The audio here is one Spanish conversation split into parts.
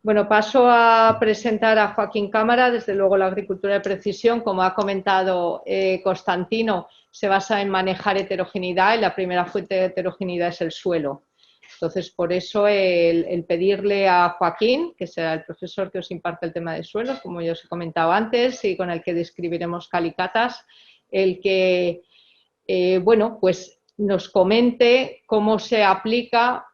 Bueno, paso a presentar a Joaquín Cámara. Desde luego, la agricultura de precisión, como ha comentado Constantino, se basa en manejar heterogeneidad, y la primera fuente de heterogeneidad es el suelo. Entonces, por eso el pedirle a Joaquín, que será el profesor que os imparte el tema de suelos, como ya os he comentado antes, y con el que describiremos calicatas, el que bueno, pues nos comente cómo se aplica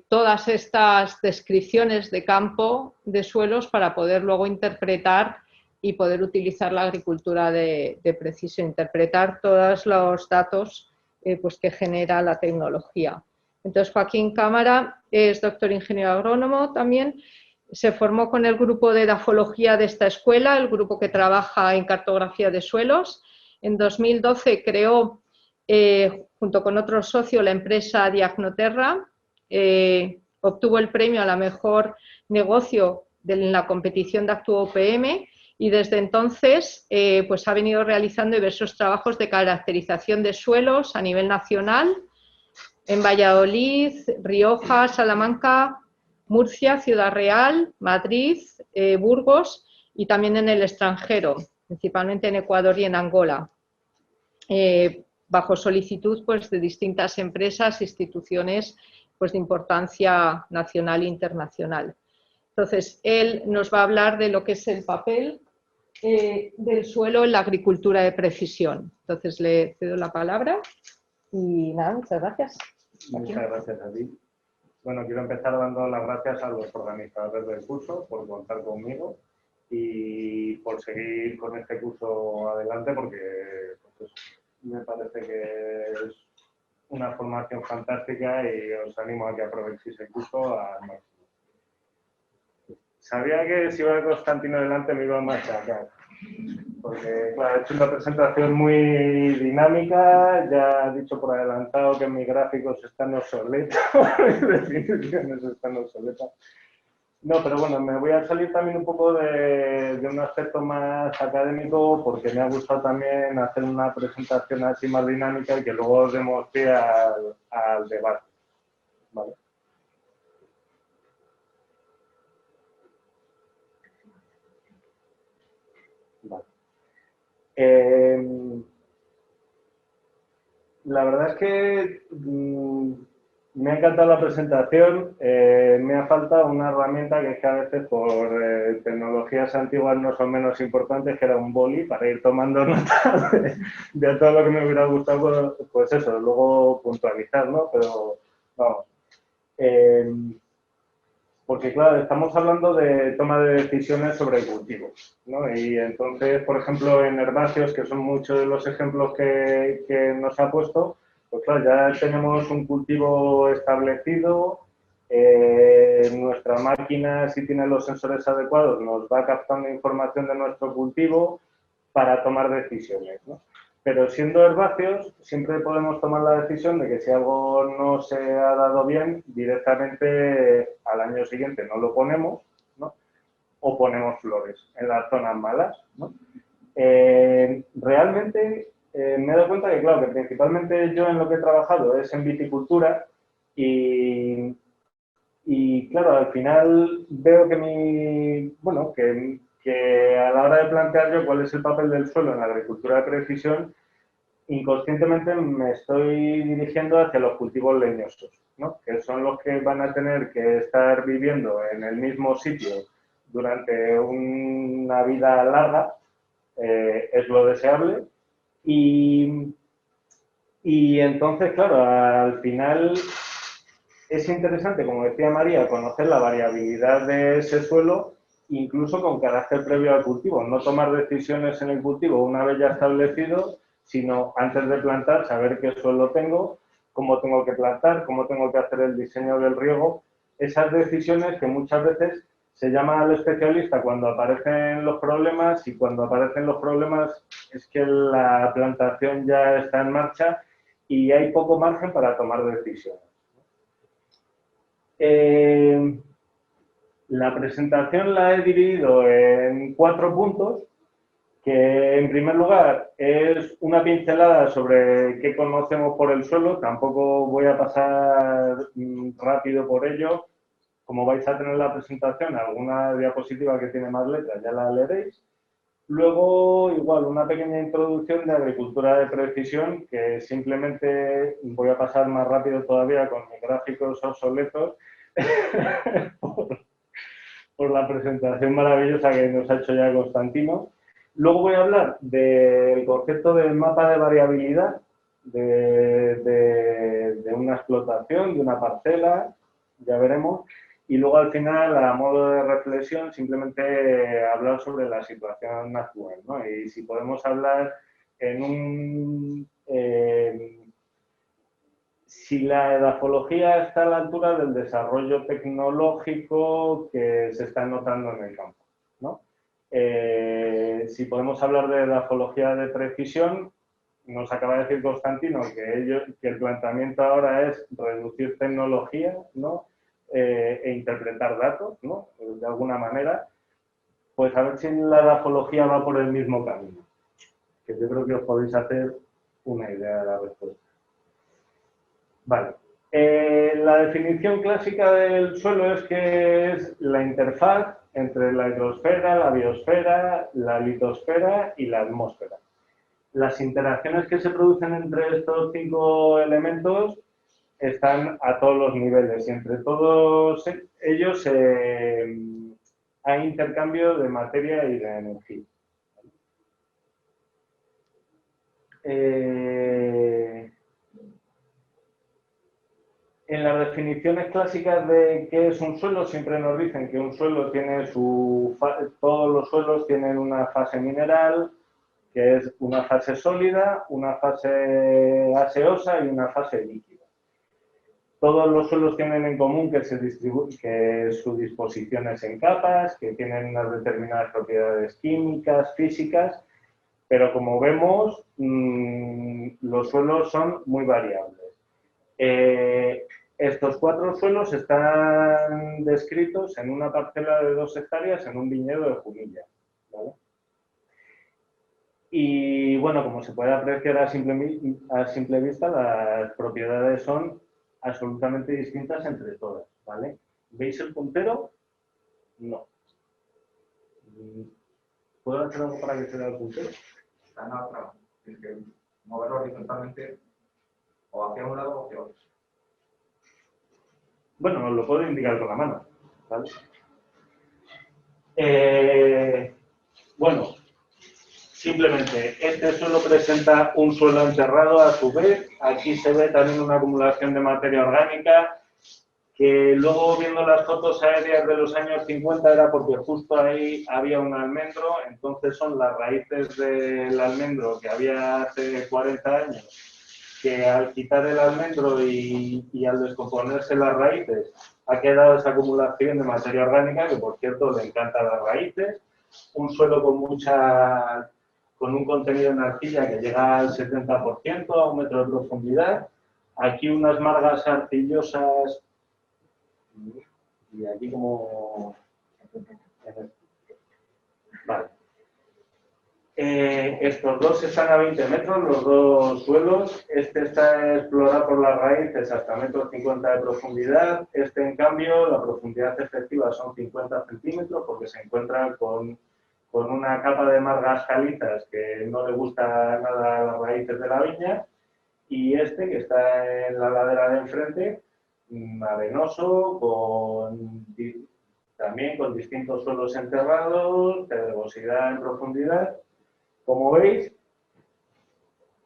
todas estas descripciones de campo, de suelos, para poder luego interpretar y poder utilizar la agricultura de precisión, interpretar todos los datos pues que genera la tecnología. Entonces, Joaquín Cámara es doctor ingeniero agrónomo también. Se formó con el grupo de edafología de esta escuela, el grupo que trabaja en cartografía de suelos. En 2012 creó, junto con otro socio, la empresa Diagnoterra. Obtuvo el premio a la mejor negocio en la competición de Actúa UPM, y desde entonces pues ha venido realizando diversos trabajos de caracterización de suelos a nivel nacional en Valladolid, Rioja, Salamanca, Murcia, Ciudad Real, Madrid, Burgos, y también en el extranjero, principalmente en Ecuador y en Angola, bajo solicitud pues, de distintas empresas e instituciones pues, de importancia nacional e internacional. Entonces, él nos va a hablar de lo que es el papel del suelo en la agricultura de precisión. Entonces, le cedo la palabra y nada, muchas gracias. Muchas gracias a ti. Bueno, quiero empezar dando las gracias a los organizadores del curso por contar conmigo y por seguir con este curso adelante, porque pues, me parece que es una formación fantástica y os animo a que aprovechéis el curso al máximo. Sabía que si iba Constantino delante me iba a machacar, porque claro, he hecho una presentación muy dinámica, ya he dicho por adelantado que mis gráficos están obsoletos, mis definiciones están obsoletas. No, pero bueno, me voy a salir también un poco de un aspecto más académico, porque me ha gustado también hacer una presentación así más dinámica y que luego demos pie al debate. ¿Vale? Vale. La verdad es que me ha encantado la presentación. Me ha faltado una herramienta que es que a veces por tecnologías antiguas no son menos importantes, que era un boli para ir tomando nota de todo lo que me hubiera gustado, pues eso, luego puntualizar, ¿no? Pero vamos. Porque, claro, estamos hablando de toma de decisiones sobre el cultivo, ¿no? Y entonces, por ejemplo, en herbáceos, que son muchos de los ejemplos que nos ha puesto, pues claro, ya tenemos un cultivo establecido, nuestra máquina, si tiene los sensores adecuados, nos va captando información de nuestro cultivo para tomar decisiones, ¿no? Pero siendo herbáceos, siempre podemos tomar la decisión de que si algo no se ha dado bien, directamente al año siguiente no lo ponemos, ¿no? O ponemos flores en las zonas malas, ¿no? Realmente me he dado cuenta que, claro, que principalmente yo en lo que he trabajado es en viticultura y claro, al final veo que que a la hora de plantear yo cuál es el papel del suelo en la agricultura de precisión, inconscientemente me estoy dirigiendo hacia los cultivos leñosos, ¿no? Que son los que van a tener que estar viviendo en el mismo sitio durante una vida larga, es lo deseable, y entonces, claro, al final es interesante, como decía María, conocer la variabilidad de ese suelo, incluso con carácter previo al cultivo. No tomar decisiones en el cultivo una vez ya establecido, sino antes de plantar, saber qué suelo tengo, cómo tengo que plantar, cómo tengo que hacer el diseño del riego. Esas decisiones que muchas veces se llama al especialista cuando aparecen los problemas, y cuando aparecen los problemas es que la plantación ya está en marcha y hay poco margen para tomar decisiones. La presentación la he dividido en 4 puntos, que en primer lugar es una pincelada sobre qué conocemos por el suelo, tampoco voy a pasar rápido por ello. Como vais a tener la presentación, alguna diapositiva que tiene más letras ya la leeréis. Luego, igual, una pequeña introducción de agricultura de precisión, que simplemente voy a pasar más rápido todavía con mis gráficos obsoletos por la presentación maravillosa que nos ha hecho ya Constantino. Luego voy a hablar del concepto del mapa de variabilidad de una explotación, de una parcela, ya veremos. Y luego al final, a modo de reflexión, simplemente hablar sobre la situación actual, ¿no? Y si podemos hablar en un... si la edafología está a la altura del desarrollo tecnológico que se está notando en el campo, ¿no? Si podemos hablar de edafología de precisión, nos acaba de decir Constantino que el planteamiento ahora es reducir tecnología, ¿no? E interpretar datos, ¿no? De alguna manera, pues a ver si la edafología va por el mismo camino, que yo creo que os podéis hacer una idea de la respuesta. Vale. La definición clásica del suelo es que es la interfaz entre la hidrosfera, la biosfera, la litosfera y la atmósfera. Las interacciones que se producen entre estos 5 elementos están a todos los niveles y entre todos ellos hay intercambio de materia y de energía. En las definiciones clásicas de qué es un suelo siempre nos dicen que un suelo tiene todos los suelos tienen una fase mineral, que es una fase sólida, una fase gaseosa y una fase líquida. Todos los suelos tienen en común que su disposición es en capas, que tienen unas determinadas propiedades químicas, físicas, pero como vemos, los suelos son muy variables. Estos 4 suelos están descritos en una parcela de 2 hectáreas en un viñedo de Jumilla, ¿vale? Y bueno, como se puede apreciar a simple vista, las propiedades son absolutamente distintas entre todas, ¿vale? ¿Veis el puntero? No. ¿Puedo hacer algo para que se vea el puntero? Está en la otra. Tienes que moverlo horizontalmente o hacia un lado o hacia otro. Bueno, os lo puedo indicar con la mano, ¿vale? Bueno, simplemente, este suelo presenta un suelo enterrado a su vez. Aquí se ve también una acumulación de materia orgánica que luego viendo las fotos aéreas de los años 50 era porque justo ahí había un almendro, entonces son las raíces del almendro que había hace 40 años, que al quitar el almendro y al descomponerse las raíces ha quedado esa acumulación de materia orgánica, que por cierto le encanta las raíces, un suelo con un contenido en arcilla que llega al 70%, a 1 metro de profundidad. Aquí unas margas arcillosas y aquí como... Vale. Estos dos están a 20 metros, los 2 suelos. Este está explorado por las raíces hasta 1,50 m de profundidad. Este, en cambio, la profundidad efectiva son 50 centímetros porque se encuentra con una capa de margas calizas que no le gusta nada a las raíces de la viña. Y este, que está en la ladera de enfrente, arenoso, también con distintos suelos enterrados, pedregosidad en profundidad. Como veis,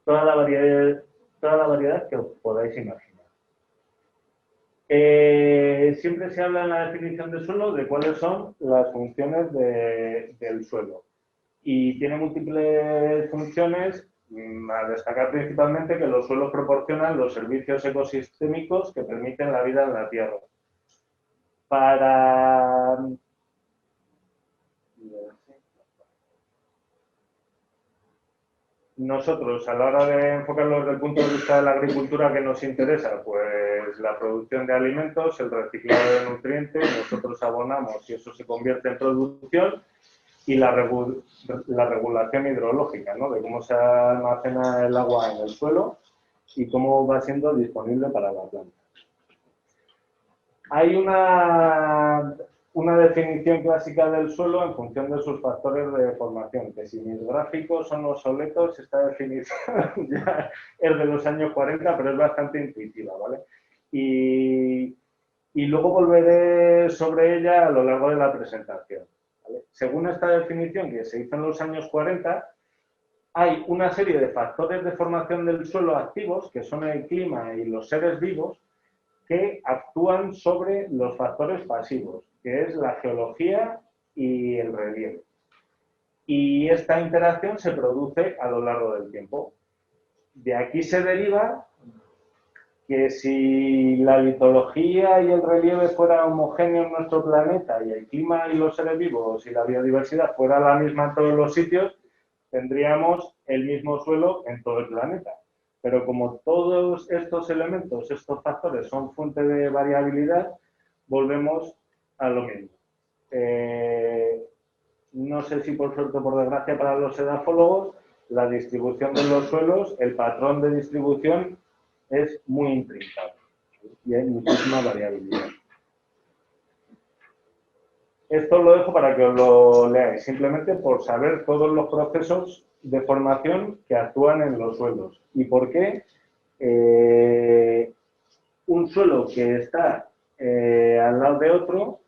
toda la variedad que os podáis imaginar. Siempre se habla en la definición de suelo de cuáles son las funciones del suelo. Y tiene múltiples funciones, a destacar principalmente que los suelos proporcionan los servicios ecosistémicos que permiten la vida en la Tierra. Nosotros, a la hora de enfocarlo desde el punto de vista de la agricultura que nos interesa, pues la producción de alimentos, el reciclado de nutrientes, nosotros abonamos y eso se convierte en producción. y la regulación hidrológica, ¿no? De cómo se almacena el agua en el suelo y cómo va siendo disponible para la planta. Hay una definición clásica del suelo en función de sus factores de formación, que si mis gráficos son obsoletos, esta definición ya es de los años 40, pero es bastante intuitiva, ¿vale? Y luego volveré sobre ella a lo largo de la presentación, ¿vale? Según esta definición que se hizo en los años 40, hay una serie de factores de formación del suelo activos, que son el clima y los seres vivos, que actúan sobre los factores pasivos, que es la geología y el relieve. Y esta interacción se produce a lo largo del tiempo. De aquí se deriva que si la litología y el relieve fuera homogéneo en nuestro planeta y el clima y los seres vivos y la biodiversidad fuera la misma en todos los sitios, tendríamos el mismo suelo en todo el planeta. Pero como todos estos elementos, estos factores son fuente de variabilidad, volvemos a lo mismo. No sé si por suerte o por desgracia para los edafólogos, la distribución de los suelos, el patrón de distribución es muy intrincado y hay muchísima variabilidad. Esto lo dejo para que os lo leáis, simplemente por saber todos los procesos de formación que actúan en los suelos y por qué un suelo que está al lado de otro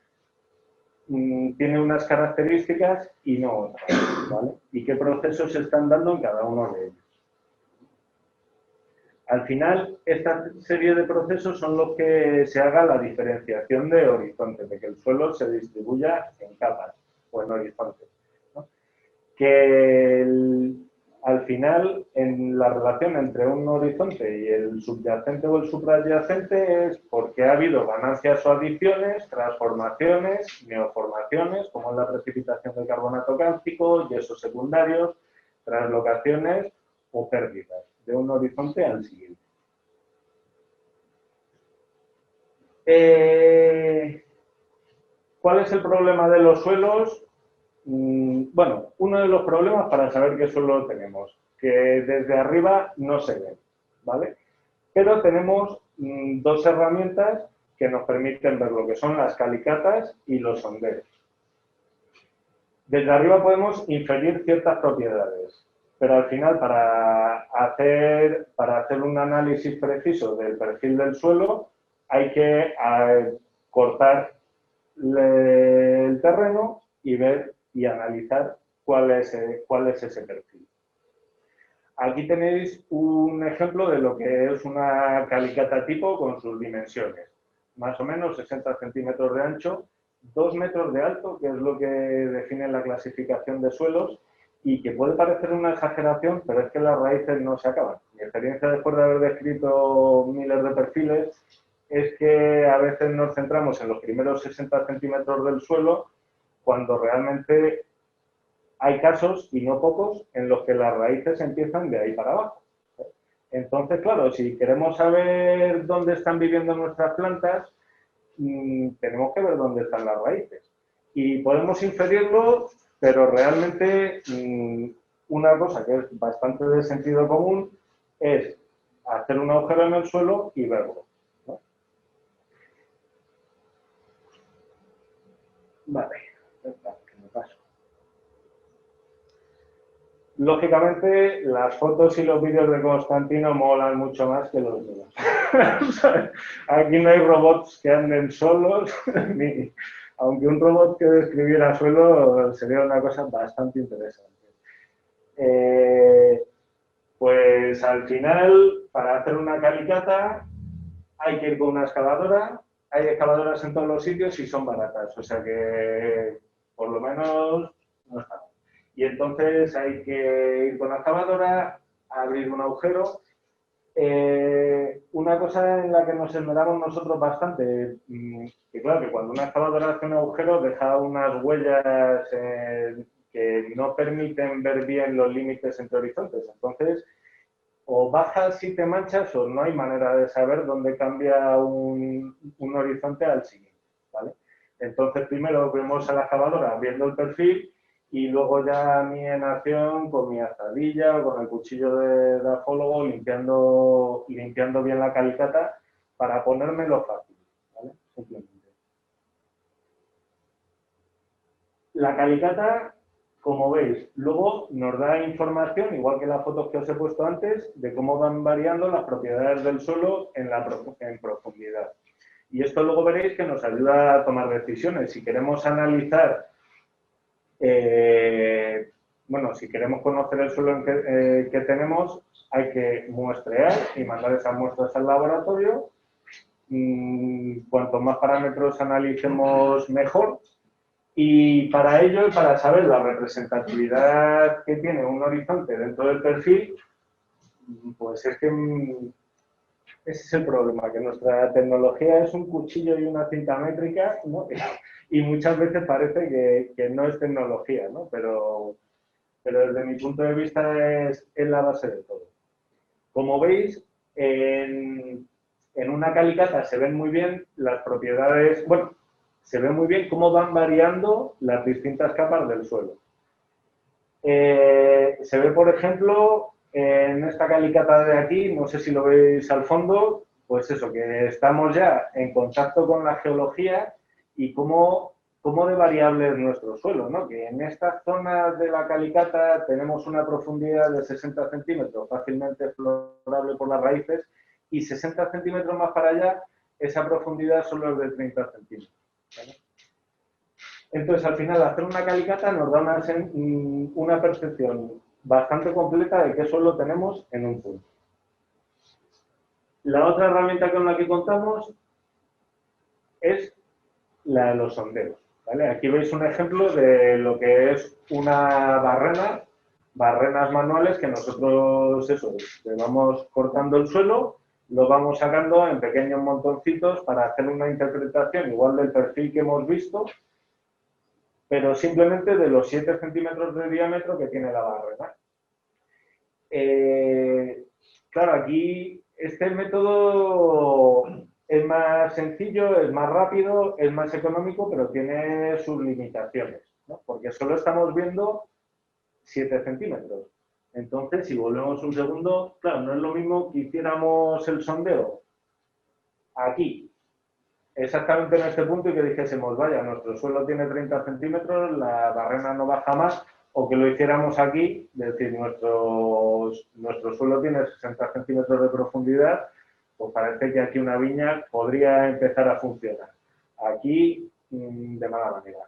tiene unas características y no otras, ¿vale? Y qué procesos se están dando en cada uno de ellos. Al final, esta serie de procesos son los que se haga la diferenciación de horizontes, de que el suelo se distribuya en capas o en horizontes, ¿no? Que al final, en la relación entre un horizonte y el subyacente o el supradyacente es porque ha habido ganancias o adiciones, transformaciones, neoformaciones, como es la precipitación del carbonato cálcico, yesos secundarios, translocaciones o pérdidas de un horizonte al siguiente. ¿Cuál es el problema de los suelos? Bueno, uno de los problemas para saber qué suelo tenemos, que desde arriba no se ven, ¿vale? Pero tenemos dos herramientas que nos permiten ver lo que son las calicatas y los sondeos. Desde arriba podemos inferir ciertas propiedades, pero al final para hacer un análisis preciso del perfil del suelo hay que cortar el terreno y ver y analizar cuál es ese perfil. Aquí tenéis un ejemplo de lo que es una calicata tipo con sus dimensiones. Más o menos 60 centímetros de ancho, 2 metros de alto, que es lo que define la clasificación de suelos, y que puede parecer una exageración, pero es que las raíces no se acaban. Mi experiencia después de haber descrito miles de perfiles es que a veces nos centramos en los primeros 60 centímetros del suelo, cuando realmente hay casos, y no pocos, en los que las raíces empiezan de ahí para abajo. Entonces, claro, si queremos saber dónde están viviendo nuestras plantas, tenemos que ver dónde están las raíces. Y podemos inferirlo, pero realmente una cosa que es bastante de sentido común es hacer un agujero en el suelo y verlo, ¿no? Vale, que me paso. Lógicamente, las fotos y los vídeos de Constantino molan mucho más que los míos. Aquí no hay robots que anden solos, aunque un robot que describiera suelo sería una cosa bastante interesante. Pues al final, para hacer una calicata, hay que ir con una excavadora. Hay excavadoras en todos los sitios y son baratas, o sea que por lo menos no está mal. Y entonces hay que ir con la excavadora, abrir un agujero. Una cosa en la que nos esmeramos nosotros bastante, que claro, que cuando una excavadora hace un agujero deja unas huellas que no permiten ver bien los límites entre horizontes. Entonces, o bajas y te manchas o no hay manera de saber dónde cambia un horizonte al siguiente, ¿vale? Entonces, primero vemos a la excavadora viendo el perfil y luego ya a mí en acción con mi azadilla o con el cuchillo de grafólogo limpiando bien la calicata para ponérmelo fácil, ¿vale? Simplemente. La calicata, como veis, luego nos da información, igual que las fotos que os he puesto antes, de cómo van variando las propiedades del suelo en profundidad. Y esto luego veréis que nos ayuda a tomar decisiones. Si queremos analizar, bueno, si queremos conocer el suelo que tenemos, hay que muestrear y mandar esas muestras al laboratorio. Cuanto más parámetros analicemos, mejor. Y para ello, para saber la representatividad que tiene un horizonte dentro del perfil, pues es que ese es el problema, que nuestra tecnología es un cuchillo y una cinta métrica, ¿no? Y muchas veces parece que no es tecnología, ¿no? Pero desde mi punto de vista es la base de todo. Como veis, en una calicata se ven muy bien las propiedades, bueno, se ve muy bien cómo van variando las distintas capas del suelo. Se ve, por ejemplo, en esta calicata de aquí, no sé si lo veis al fondo, pues eso, que estamos ya en contacto con la geología y cómo de variable es nuestro suelo, ¿no? Que en estas zonas de la calicata tenemos una profundidad de 60 centímetros, fácilmente explorable por las raíces, y 60 centímetros más para allá, esa profundidad solo es de 30 centímetros. ¿Vale? Entonces, al final, hacer una calicata nos da una percepción bastante completa de qué suelo tenemos en un punto. La otra herramienta con la que contamos es la de los sondeos. ¿Vale? Aquí veis un ejemplo de lo que es una barrenas manuales que nosotros, le vamos cortando el suelo, lo vamos sacando en pequeños montoncitos para hacer una interpretación igual del perfil que hemos visto, pero simplemente de los 7 centímetros de diámetro que tiene la barrera. Claro, aquí este método es más sencillo, es más rápido, es más económico, pero tiene sus limitaciones, ¿no? Porque solo estamos viendo 7 centímetros. Entonces, si volvemos un segundo, claro, no es lo mismo que hiciéramos el sondeo aquí, exactamente en este punto, y que dijésemos, vaya, nuestro suelo tiene 30 centímetros, la barrena no baja más, o que lo hiciéramos aquí, es decir, nuestro suelo tiene 60 centímetros de profundidad, pues parece que aquí una viña podría empezar a funcionar. Aquí, de mala manera.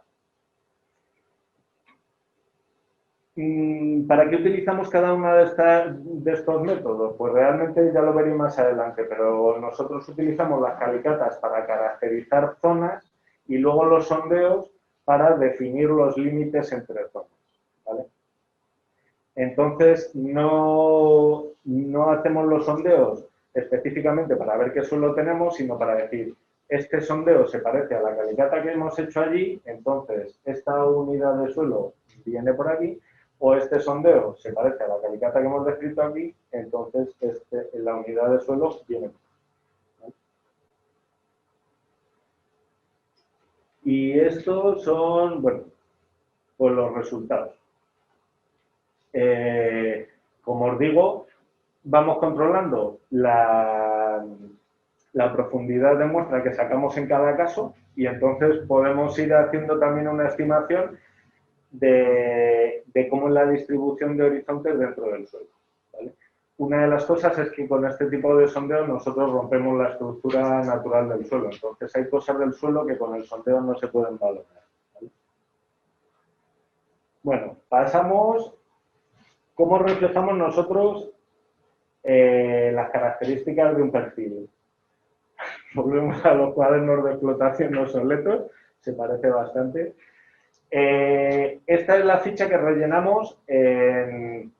¿Para qué utilizamos cada uno de estos métodos? Pues realmente ya lo veré más adelante, pero nosotros utilizamos las calicatas para caracterizar zonas y luego los sondeos para definir los límites entre zonas, ¿vale? Entonces, no hacemos los sondeos específicamente para ver qué suelo tenemos, sino para decir, este sondeo se parece a la calicata que hemos hecho allí, entonces esta unidad de suelo viene por aquí, o este sondeo se parece a la calicata que hemos descrito aquí, entonces la unidad de suelo viene por aquí. Y estos son, bueno, pues los resultados. Como os digo, vamos controlando la profundidad de muestra que sacamos en cada caso y entonces podemos ir haciendo también una estimación de cómo es la distribución de horizontes dentro del suelo, ¿vale? Una de las cosas es que con este tipo de sondeo nosotros rompemos la estructura natural del suelo, entonces hay cosas del suelo que con el sondeo no se pueden valorar, ¿vale? Bueno, pasamos. ¿Cómo reflejamos nosotros las características de un perfil? Volvemos a los cuadernos de explotación obsoletos, se parece bastante. Esta es la ficha que rellenamos en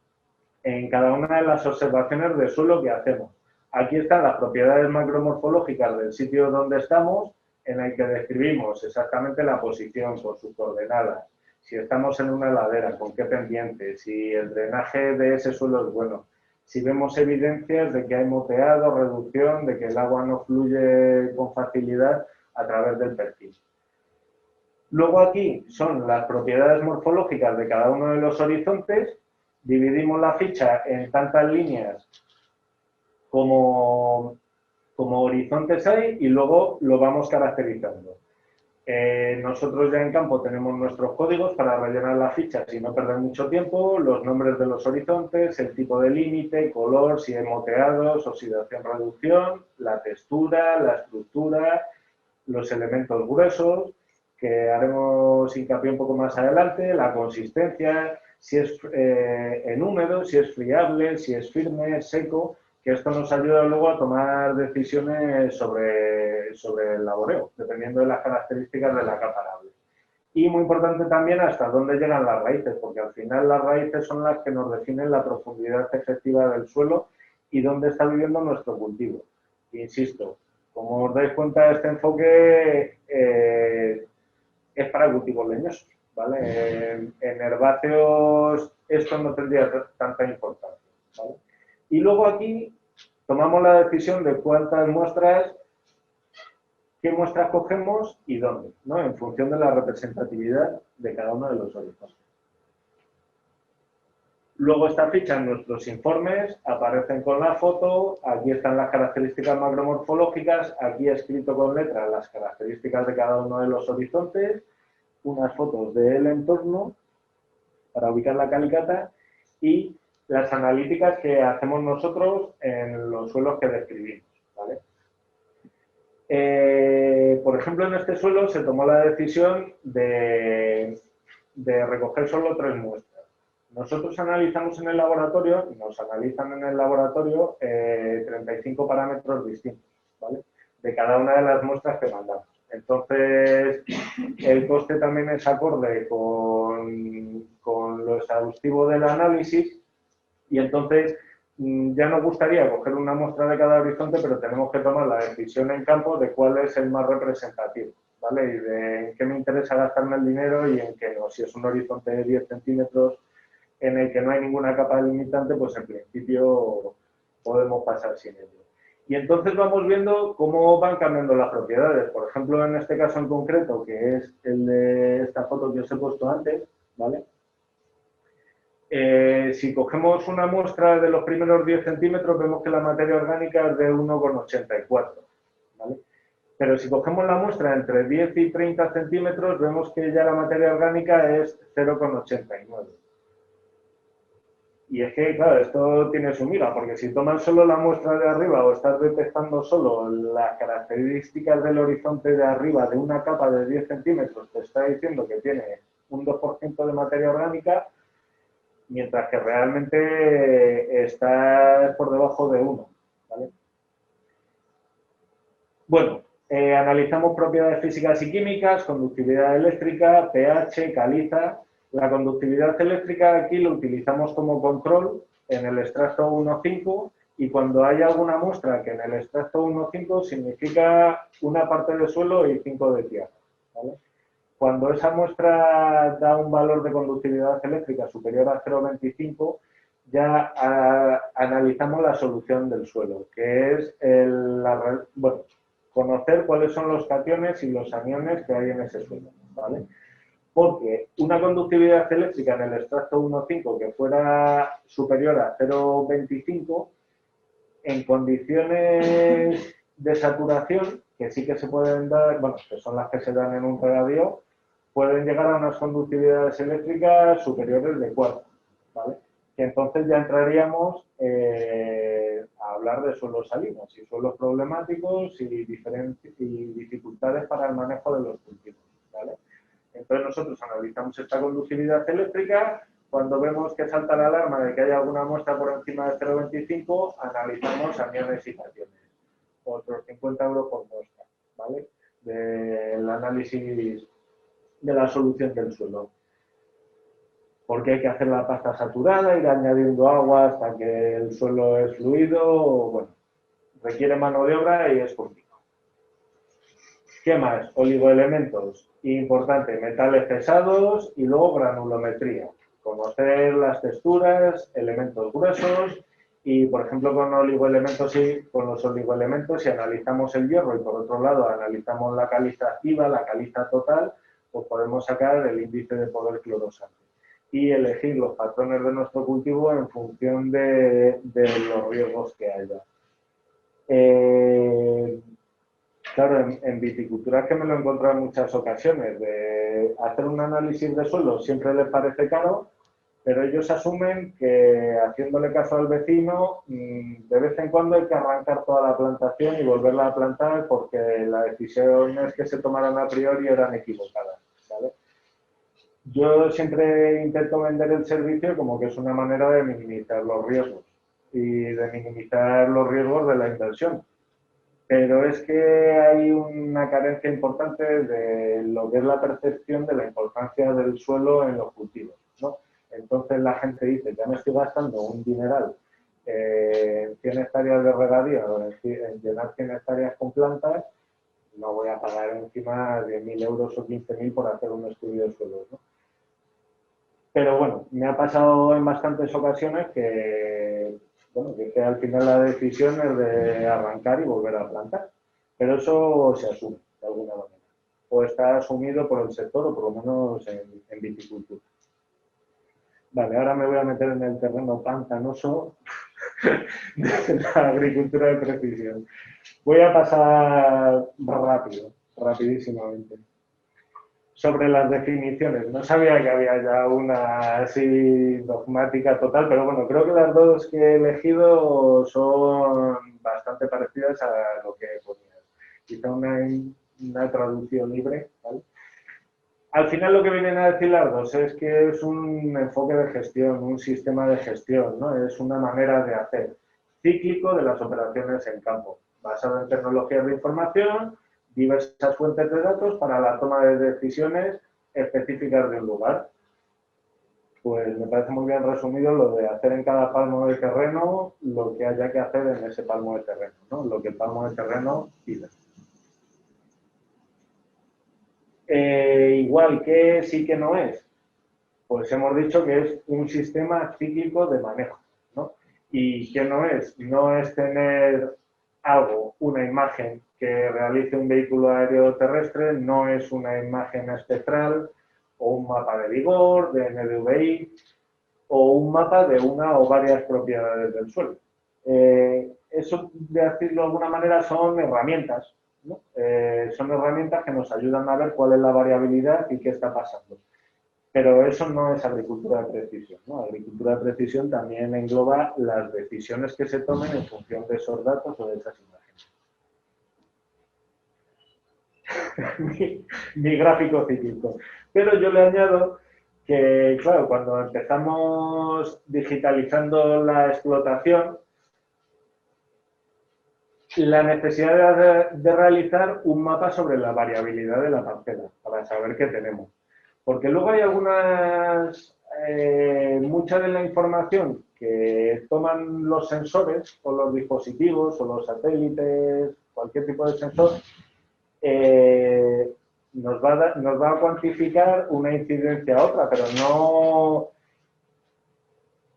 cada una de las observaciones de suelo que hacemos. Aquí están las propiedades macromorfológicas del sitio donde estamos, en el que describimos exactamente la posición con sus coordenadas, si estamos en una ladera, con qué pendiente, si el drenaje de ese suelo es bueno, si vemos evidencias de que hay moteado, reducción, de que el agua no fluye con facilidad a través del perfil. Luego aquí son las propiedades morfológicas de cada uno de los horizontes. Dividimos la ficha en tantas líneas como horizontes hay y luego lo vamos caracterizando. Nosotros ya en campo tenemos nuestros códigos para rellenar la ficha sin no perder mucho tiempo, los nombres de los horizontes, el tipo de límite, color, si hay moteados, oxidación, reducción, la textura, la estructura, los elementos gruesos, que haremos hincapié un poco más adelante, la consistencia, si es en húmedo, si es friable, si es firme, seco, que esto nos ayuda luego a tomar decisiones sobre el laboreo, dependiendo de las características de la capa arable. Y muy importante también hasta dónde llegan las raíces, porque al final las raíces son las que nos definen la profundidad efectiva del suelo y dónde está viviendo nuestro cultivo. Insisto, como os dais cuenta, este enfoque es para cultivos leñosos, ¿vale? En herbáceos esto no tendría tanta importancia, ¿vale? Y luego aquí tomamos la decisión de cuántas muestras, qué muestras cogemos y dónde, ¿no? En función de la representatividad de cada uno de los horizontes. Luego esta ficha en nuestros informes aparecen con la foto, aquí están las características macromorfológicas, aquí he escrito con letras las características de cada uno de los horizontes, unas fotos del entorno para ubicar la calicata y las analíticas que hacemos nosotros en los suelos que describimos, ¿vale? Por ejemplo, en este suelo se tomó la decisión de recoger solo 3 muestras. Nosotros analizamos en el laboratorio, nos analizan en el laboratorio 35 parámetros distintos, ¿vale? De cada una de las muestras que mandamos. Entonces, el coste también es acorde con lo exhaustivo del análisis y entonces ya nos gustaría coger una muestra de cada horizonte, pero tenemos que tomar la decisión en campo de cuál es el más representativo, ¿vale? Y de en qué me interesa gastarme el dinero y en qué no. Si es un horizonte de 10 centímetros en el que no hay ninguna capa limitante, pues en principio podemos pasar sin ello. Y entonces vamos viendo cómo van cambiando las propiedades. Por ejemplo, en este caso en concreto, que es el de esta foto que os he puesto antes, ¿vale? Si cogemos una muestra de los primeros 10 centímetros, vemos que la materia orgánica es de 1,84, ¿vale? Pero si cogemos la muestra entre 10 y 30 centímetros, vemos que ya la materia orgánica es 0,89. Y es que, claro, esto tiene su miga, porque si tomas solo la muestra de arriba o estás detectando solo las características del horizonte de arriba de una capa de 10 centímetros, te está diciendo que tiene un 2% de materia orgánica, mientras que realmente está por debajo de 1, ¿vale? Bueno, analizamos propiedades físicas y químicas, conductividad eléctrica, pH, caliza. La conductividad eléctrica aquí lo utilizamos como control en el extracto 1,5 y cuando hay alguna muestra que en el extracto 1,5 significa una parte de suelo y 5 de tierra, ¿vale? Cuando esa muestra da un valor de conductividad eléctrica superior a 0,25, ya analizamos la solución del suelo, que es conocer cuáles son los cationes y los aniones que hay en ese suelo, ¿vale? Porque una conductividad eléctrica en el extracto 1,5 que fuera superior a 0,25, en condiciones de saturación, que sí que se pueden dar, bueno, que son las que se dan en un regadío, pueden llegar a unas conductividades eléctricas superiores de 4, ¿vale? Que entonces ya entraríamos a hablar de suelos salinos y suelos problemáticos y dificultades para el manejo de los cultivos, ¿vale? Entonces nosotros analizamos esta conductividad eléctrica, cuando vemos que salta la alarma de que hay alguna muestra por encima de 0,25, analizamos aniones y cationes, otros 50 euros por muestra, ¿vale? Del análisis de la solución del suelo. Porque hay que hacer la pasta saturada, ir añadiendo agua hasta que el suelo es fluido, bueno, requiere mano de obra y es complicado. ¿Qué más? Oligoelementos. Importante, metales pesados y luego granulometría. Conocer las texturas, elementos gruesos y, por ejemplo, con los oligoelementos, si analizamos el hierro y, por otro lado, analizamos la caliza activa, la caliza total, pues podemos sacar el índice de poder clorosante y elegir los patrones de nuestro cultivo en función de los riesgos que haya. Claro, en viticultura es que me lo he encontrado en muchas ocasiones, de hacer un análisis de suelo siempre les parece caro, pero ellos asumen que haciéndole caso al vecino, de vez en cuando hay que arrancar toda la plantación y volverla a plantar porque las decisiones que se tomaron a priori eran equivocadas, ¿vale? Yo siempre intento vender el servicio como que es una manera de minimizar los riesgos y de minimizar los riesgos de la inversión. Pero es que hay una carencia importante de lo que es la percepción de la importancia del suelo en los cultivos, ¿no? Entonces la gente dice, ya me estoy gastando un dineral en 100 hectáreas de regadío, en llenar 100 hectáreas con plantas, no voy a pagar encima 10.000 euros o 15.000 por hacer un estudio de suelo, ¿no? Pero bueno, me ha pasado en bastantes ocasiones que, bueno, que al final la decisión es de arrancar y volver a plantar. Pero eso se asume de alguna manera. O está asumido por el sector o por lo menos en viticultura. Vale, ahora me voy a meter en el terreno pantanoso de la agricultura de precisión. Voy a pasar rapidísimamente. Sobre las definiciones. No sabía que había ya una así dogmática total, pero bueno, creo que las dos que he elegido son bastante parecidas a lo que ponía. Quizá una traducción libre, ¿vale? Al final lo que vienen a decir las dos es que es un enfoque de gestión, un sistema de gestión, ¿no? Es una manera de hacer cíclico de las operaciones en campo, basado en tecnologías de información, diversas fuentes de datos para la toma de decisiones específicas de un lugar. Pues me parece muy bien resumido lo de hacer en cada palmo de terreno lo que haya que hacer en ese palmo de terreno, ¿no? Lo que el palmo de terreno pida. Igual que sí que no es, pues hemos dicho que es un sistema cíclico de manejo, ¿no? ¿Y qué no es? No es tener algo, una imagen que realice un vehículo aéreo terrestre, no es una imagen espectral o un mapa de vigor, de NDVI o un mapa de una o varias propiedades del suelo. Eso, de decirlo de alguna manera, son herramientas, ¿no? Son herramientas que nos ayudan a ver cuál es la variabilidad y qué está pasando. Pero eso no es agricultura de precisión, ¿no? Agricultura de precisión también engloba las decisiones que se tomen en función de esos datos o de esas imágenes. mi gráfico cíclico. Pero yo le añado que, claro, cuando empezamos digitalizando la explotación, la necesidad de realizar un mapa sobre la variabilidad de la parcela, para saber qué tenemos. Porque luego hay mucha de la información que toman los sensores o los dispositivos o los satélites, cualquier tipo de sensor, nos va a cuantificar una incidencia a otra, pero no...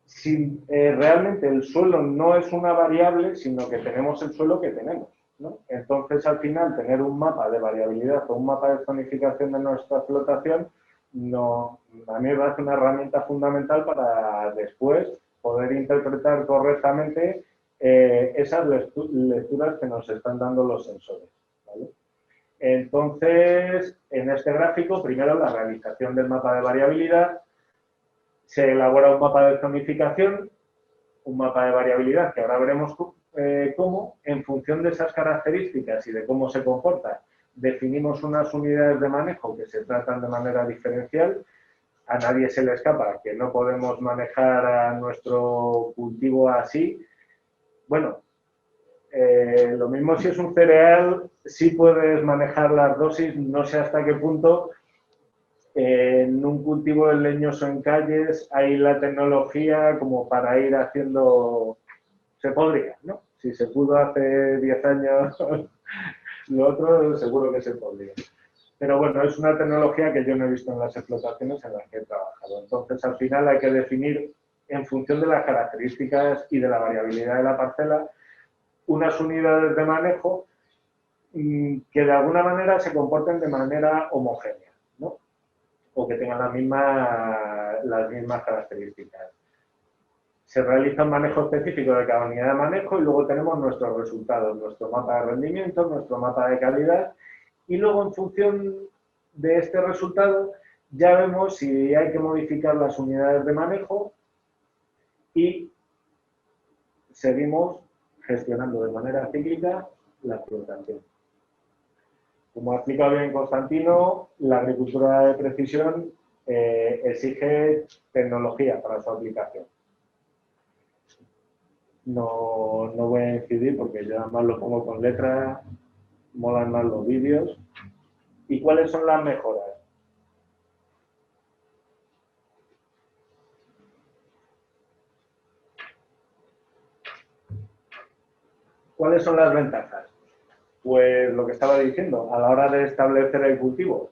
Si realmente el suelo no es una variable, sino que tenemos el suelo que tenemos, ¿no? Entonces, al final, tener un mapa de variabilidad o un mapa de zonificación de nuestra explotación a mí me parece una herramienta fundamental para después poder interpretar correctamente esas lecturas que nos están dando los sensores, ¿vale? Entonces, en este gráfico, primero la realización del mapa de variabilidad, se elabora un mapa de zonificación, un mapa de variabilidad, que ahora veremos cómo, en función de esas características y de cómo se comporta, definimos unas unidades de manejo que se tratan de manera diferencial. A nadie se le escapa que no podemos manejar a nuestro cultivo así. Bueno, lo mismo si es un cereal, sí puedes manejar las dosis, no sé hasta qué punto. En un cultivo de leñoso en calles hay la tecnología como para ir haciendo, se podría, ¿no? Si se pudo hace 10 años, lo otro seguro que se podría. Pero bueno, es una tecnología que yo no he visto en las explotaciones en las que he trabajado. Entonces, al final hay que definir, en función de las características y de la variabilidad de la parcela, unas unidades de manejo que de alguna manera se comporten de manera homogénea, ¿no? o que tengan las mismas características. Se realiza un manejo específico de cada unidad de manejo y luego tenemos nuestros resultados, nuestro mapa de rendimiento, nuestro mapa de calidad y luego en función de este resultado ya vemos si hay que modificar las unidades de manejo y seguimos gestionando de manera cíclica la explotación. Como ha explicado bien Constantino, la agricultura de precisión exige tecnología para su aplicación. No voy a incidir porque yo además lo pongo con letras, molan más los vídeos. ¿Y cuáles son las mejoras? ¿Cuáles son las ventajas? Pues lo que estaba diciendo, a la hora de establecer el cultivo,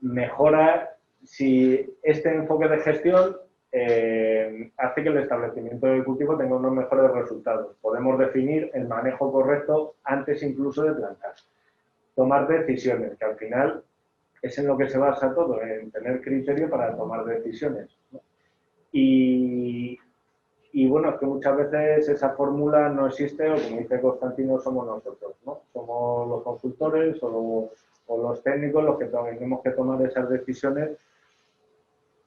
mejora si este enfoque de gestión hace que el establecimiento del cultivo tenga unos mejores resultados. Podemos definir el manejo correcto antes incluso de plantar. Tomar decisiones, que al final es en lo que se basa todo, en tener criterio para tomar decisiones, ¿no? Y bueno, es que muchas veces esa fórmula no existe o, como dice Constantino, somos nosotros, ¿no? Somos los consultores o los técnicos los que tenemos que tomar esas decisiones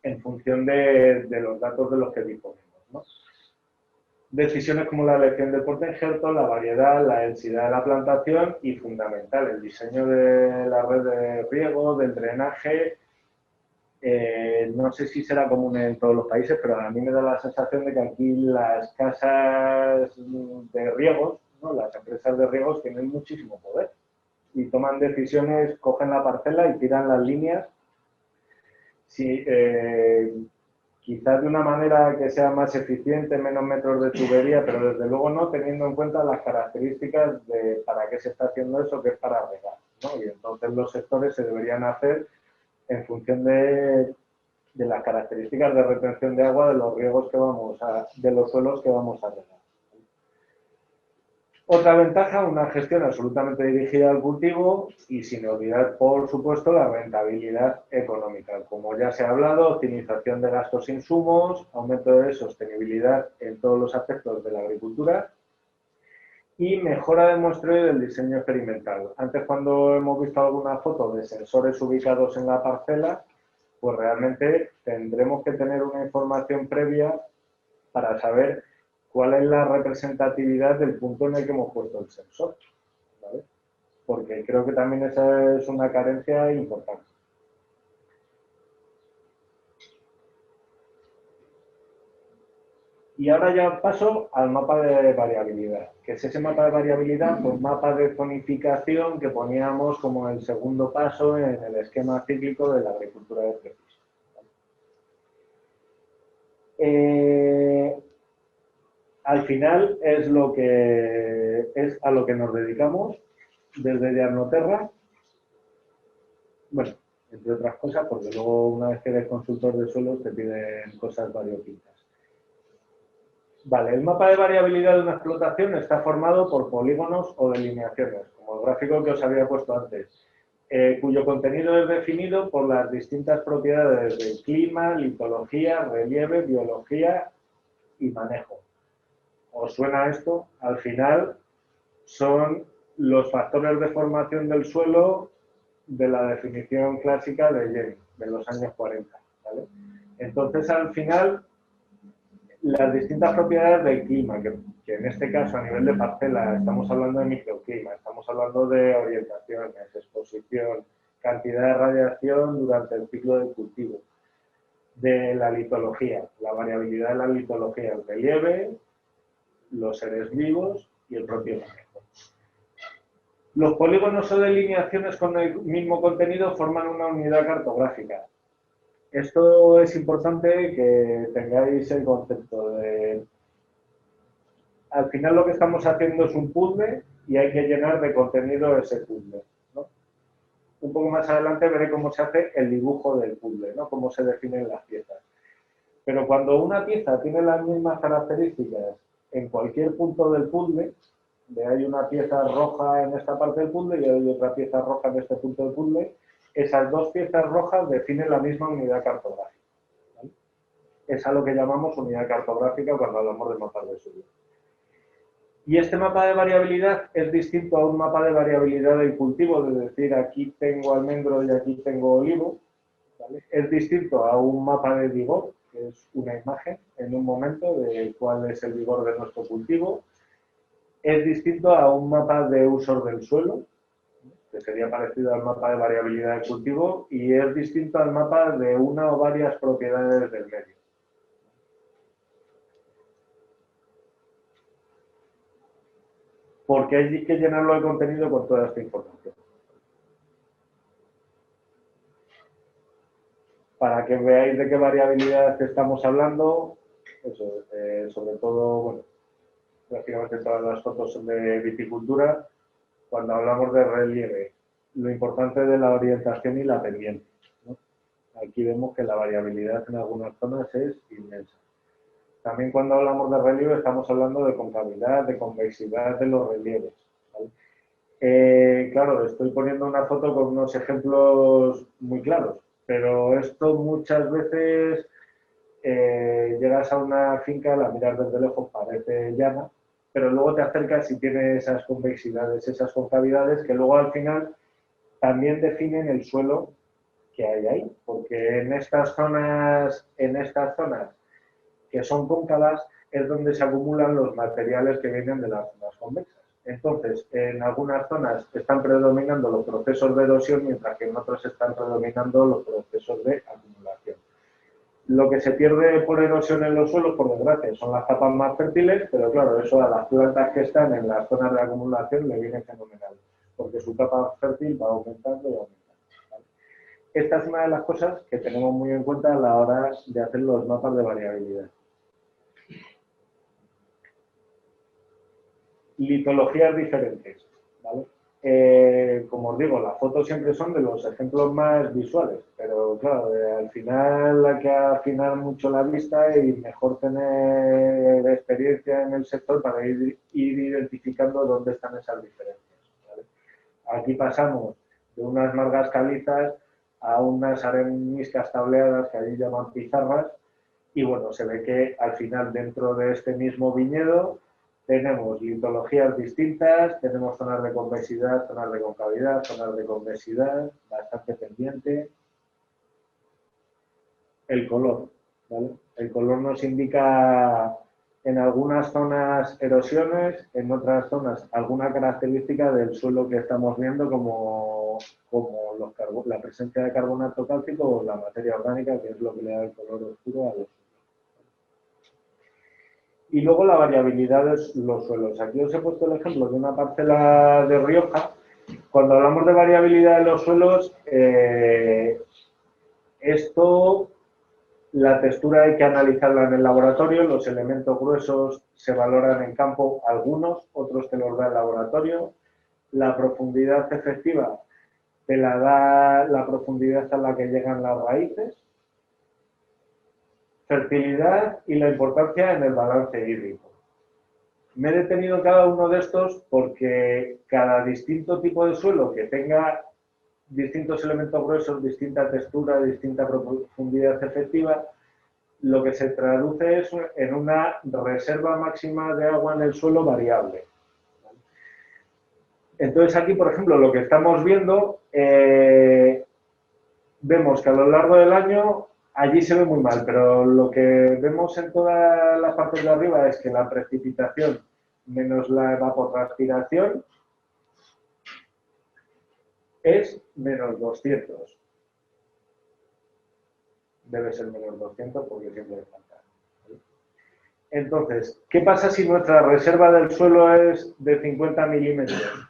en función de los datos de los que disponemos, ¿no? Decisiones como la elección del portainjerto, la variedad, la densidad de la plantación y, fundamental, el diseño de la red de riego, del drenaje. No sé si será común en todos los países, pero a mí me da la sensación de que aquí las casas de riegos, ¿no? Las empresas de riegos tienen muchísimo poder y toman decisiones, cogen la parcela y tiran las líneas. Sí, quizás de una manera que sea más eficiente, menos metros de tubería, pero desde luego no teniendo en cuenta las características de para qué se está haciendo eso, que es para regar, ¿no? Y entonces los sectores se deberían hacer en función de las características de retención de agua de los riegos de los suelos que vamos a regar. Otra ventaja, una gestión absolutamente dirigida al cultivo y sin olvidar, por supuesto, la rentabilidad económica. Como ya se ha hablado, optimización de gastos e insumos, aumento de sostenibilidad en todos los aspectos de la agricultura y mejora del muestreo y del diseño experimental. Antes, cuando hemos visto alguna foto de sensores ubicados en la parcela, pues realmente tendremos que tener una información previa para saber cuál es la representatividad del punto en el que hemos puesto el sensor, ¿vale? Porque creo que también esa es una carencia importante. Y ahora ya paso al mapa de variabilidad, que es ese mapa de variabilidad, pues mapa de zonificación que poníamos como el segundo paso en el esquema cíclico de la agricultura de precisión. Al final es a lo que nos dedicamos desde Diagnoterra, bueno, entre otras cosas, porque luego una vez que eres consultor de suelos te piden cosas variopintas. Vale, el mapa de variabilidad de una explotación está formado por polígonos o delineaciones, como el gráfico que os había puesto antes, cuyo contenido es definido por las distintas propiedades del clima, litología, relieve, biología y manejo. ¿Os suena esto? Al final son los factores de formación del suelo de la definición clásica de Jenny, de los años 40. ¿Vale? Entonces, al final, las distintas propiedades del clima, que en este caso a nivel de parcela estamos hablando de microclima, estamos hablando de orientaciones, exposición, cantidad de radiación durante el ciclo del cultivo, de la litología, la variabilidad de la litología, el relieve, los seres vivos y el propio manejo. Los polígonos o delineaciones con el mismo contenido forman una unidad cartográfica. Esto es importante que tengáis el concepto de... Al final lo que estamos haciendo es un puzzle y hay que llenar de contenido ese puzzle, ¿no? Un poco más adelante veré cómo se hace el dibujo del puzzle, ¿no? Cómo se definen las piezas. Pero cuando una pieza tiene las mismas características en cualquier punto del puzzle, hay una pieza roja en esta parte del puzzle y hay otra pieza roja en este punto del puzzle, esas dos piezas rojas definen la misma unidad cartográfica, ¿vale? Es a lo que llamamos unidad cartográfica cuando hablamos de mapas de suelo. Y este mapa de variabilidad es distinto a un mapa de variabilidad del cultivo, es decir, aquí tengo almendro y aquí tengo olivo, ¿vale? Es distinto a un mapa de vigor, que es una imagen en un momento de cuál es el vigor de nuestro cultivo. Es distinto a un mapa de usos del suelo, que sería parecido al mapa de variabilidad del cultivo, y es distinto al mapa de una o varias propiedades del medio. Porque hay que llenarlo de contenido con toda esta información. Para que veáis de qué variabilidad estamos hablando, eso, sobre todo, bueno, prácticamente todas las fotos son de viticultura. Cuando hablamos de relieve, lo importante de la orientación y la pendiente, ¿no? Aquí vemos que la variabilidad en algunas zonas es inmensa. También cuando hablamos de relieve estamos hablando de concavidad, de convexidad de los relieves, ¿vale? Claro, estoy poniendo una foto con unos ejemplos muy claros, pero esto muchas veces llegas a una finca, la miras desde lejos, parece llana, pero luego te acercas y tiene esas convexidades, esas concavidades que luego al final también definen el suelo que hay ahí, porque en estas zonas que son cóncavas es donde se acumulan los materiales que vienen de las zonas convexas. Entonces, en algunas zonas están predominando los procesos de erosión, mientras que en otras están predominando los procesos de acumulación. Lo que se pierde por erosión en los suelos, por desgracia, son las capas más fértiles, pero claro, eso a las plantas que están en las zonas de acumulación le viene fenomenal, porque su capa fértil va aumentando y aumentando, ¿vale? Esta es una de las cosas que tenemos muy en cuenta a la hora de hacer los mapas de variabilidad. Litologías diferentes, ¿vale? Como os digo, las fotos siempre son de los ejemplos más visuales, pero claro, al final hay que afinar mucho la vista y mejor tener experiencia en el sector para ir identificando dónde están esas diferencias, ¿vale? Aquí pasamos de unas margas calizas a unas areniscas tableadas que allí llaman pizarras, y bueno, se ve que al final dentro de este mismo viñedo tenemos litologías distintas, tenemos zonas de convexidad, zonas de concavidad, zonas de convexidad, bastante pendiente. El color, ¿vale? El color nos indica en algunas zonas erosiones, en otras zonas alguna característica del suelo que estamos viendo, como la presencia de carbonato cálcico o la materia orgánica, que es lo que le da el color oscuro a los. Y luego la variabilidad de los suelos. Aquí os he puesto el ejemplo de una parcela de Rioja. Cuando hablamos de variabilidad de los suelos, la textura hay que analizarla en el laboratorio, los elementos gruesos se valoran en campo, algunos, otros te los da el laboratorio. La profundidad efectiva te la da la profundidad a la que llegan las raíces. Fertilidad y la importancia en el balance hídrico. Me he detenido en cada uno de estos porque cada distinto tipo de suelo que tenga distintos elementos gruesos, distinta textura, distinta profundidad efectiva, lo que se traduce es en una reserva máxima de agua en el suelo variable. Entonces aquí, por ejemplo, lo que estamos viendo, vemos que a lo largo del año allí se ve muy mal, pero lo que vemos en todas las partes de arriba es que la precipitación menos la evapotranspiración es menos 200. Debe ser menos 200 porque siempre le falta. Entonces, ¿qué pasa si nuestra reserva del suelo es de 50 milímetros?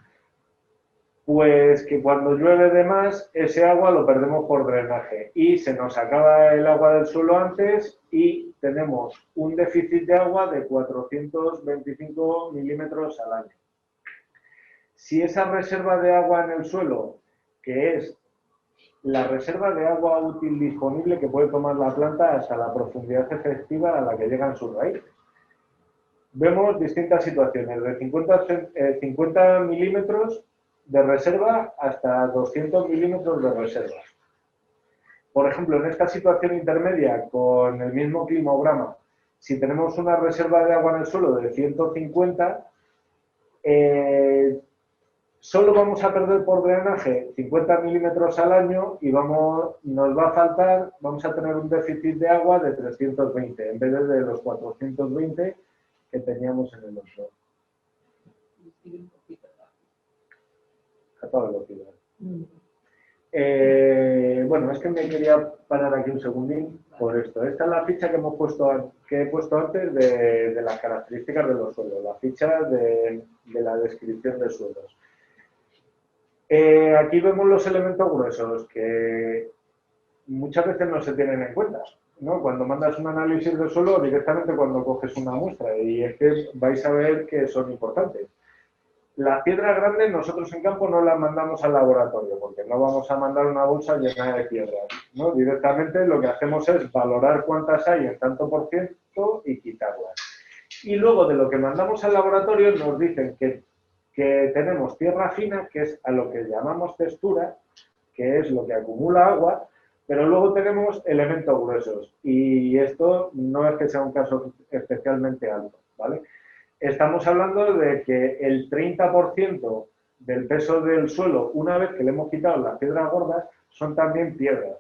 Pues que cuando llueve de más, ese agua lo perdemos por drenaje y se nos acaba el agua del suelo antes y tenemos un déficit de agua de 425 milímetros al año. Si esa reserva de agua en el suelo, que es la reserva de agua útil disponible que puede tomar la planta hasta la profundidad efectiva a la que llegan sus raíces, vemos distintas situaciones, de 50 milímetros de reserva hasta 200 milímetros de reserva. Por ejemplo, en esta situación intermedia, con el mismo climograma, si tenemos una reserva de agua en el suelo de 150, solo vamos a perder por drenaje 50 milímetros al año y nos va a faltar, vamos a tener un déficit de agua de 320 en vez de los 420 que teníamos en el otro. A toda velocidad. Bueno, es que me quería parar aquí un segundín por esto. Esta es la ficha que he puesto antes de las características de los suelos, la ficha de la descripción de suelos. Aquí vemos los elementos gruesos que muchas veces no se tienen en cuenta, ¿no? Cuando mandas un análisis del suelo, directamente cuando coges una muestra, y es que vais a ver que son importantes. Las piedras grandes nosotros en campo no las mandamos al laboratorio, porque no vamos a mandar una bolsa llena de piedras, ¿no? Directamente lo que hacemos es valorar cuántas hay en tanto por ciento y quitarlas. Y luego de lo que mandamos al laboratorio nos dicen que tenemos tierra fina, que es a lo que llamamos textura, que es lo que acumula agua, pero luego tenemos elementos gruesos. Y esto no es que sea un caso especialmente alto, ¿vale? Estamos hablando de que el 30% del peso del suelo, una vez que le hemos quitado las piedras gordas, son también piedras,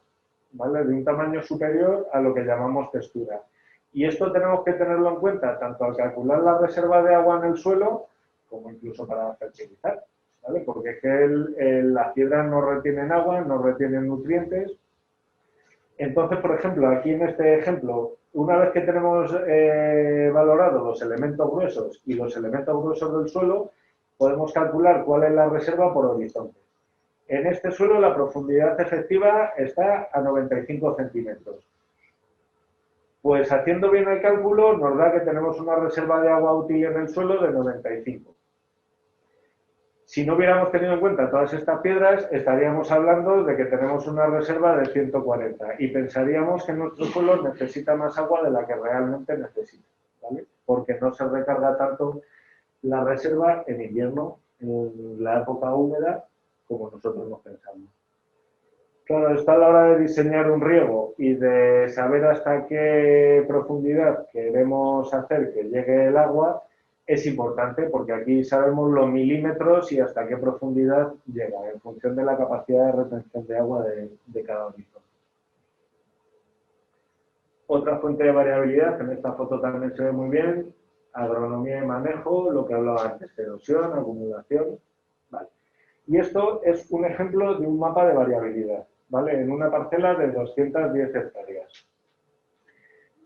¿vale? De un tamaño superior a lo que llamamos textura. Y esto tenemos que tenerlo en cuenta tanto al calcular la reserva de agua en el suelo, como incluso para fertilizar, ¿vale? Porque es que las piedras no retienen agua, no retienen nutrientes. Entonces, por ejemplo, aquí en este ejemplo, una vez que tenemos valorado los elementos gruesos y los elementos gruesos del suelo, podemos calcular cuál es la reserva por horizonte. En este suelo la profundidad efectiva está a 95 centímetros. Pues haciendo bien el cálculo nos da que tenemos una reserva de agua útil en el suelo de 95. Si no hubiéramos tenido en cuenta todas estas piedras, estaríamos hablando de que tenemos una reserva de 140 y pensaríamos que nuestro suelo necesita más agua de la que realmente necesita, ¿vale? Porque no se recarga tanto la reserva en invierno, en la época húmeda, como nosotros nos pensamos. Claro, esto a la hora de diseñar un riego y de saber hasta qué profundidad queremos hacer que llegue el agua, es importante porque aquí sabemos los milímetros y hasta qué profundidad llega, en función de la capacidad de retención de agua de cada horizonte. Otra fuente de variabilidad, en esta foto también se ve muy bien, agronomía y manejo, lo que hablaba antes, erosión, acumulación. Vale. Y esto es un ejemplo de un mapa de variabilidad, ¿vale? En una parcela de 210 hectáreas,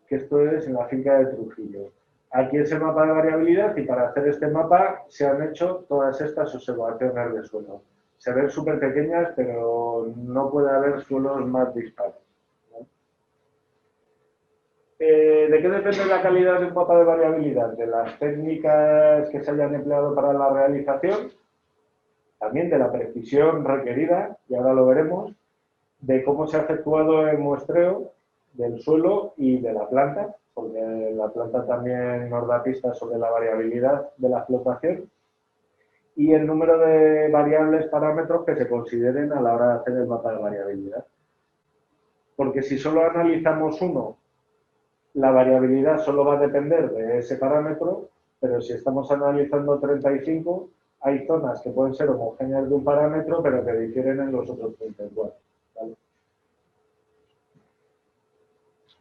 que esto es en la finca de Trujillo. Aquí es el mapa de variabilidad y para hacer este mapa se han hecho todas estas observaciones de suelo. Se ven súper pequeñas, pero no puede haber suelos más dispares, ¿no? ¿De qué depende la calidad de un mapa de variabilidad? De las técnicas que se hayan empleado para la realización, también de la precisión requerida, y ahora lo veremos, de cómo se ha efectuado el muestreo del suelo y de la planta, porque la planta también nos da pistas sobre la variabilidad de la flotación, y el número de variables parámetros que se consideren a la hora de hacer el mapa de variabilidad. Porque si solo analizamos uno, la variabilidad solo va a depender de ese parámetro, pero si estamos analizando 35, hay zonas que pueden ser homogéneas de un parámetro, pero que difieren en los otros 34. ¿Vale?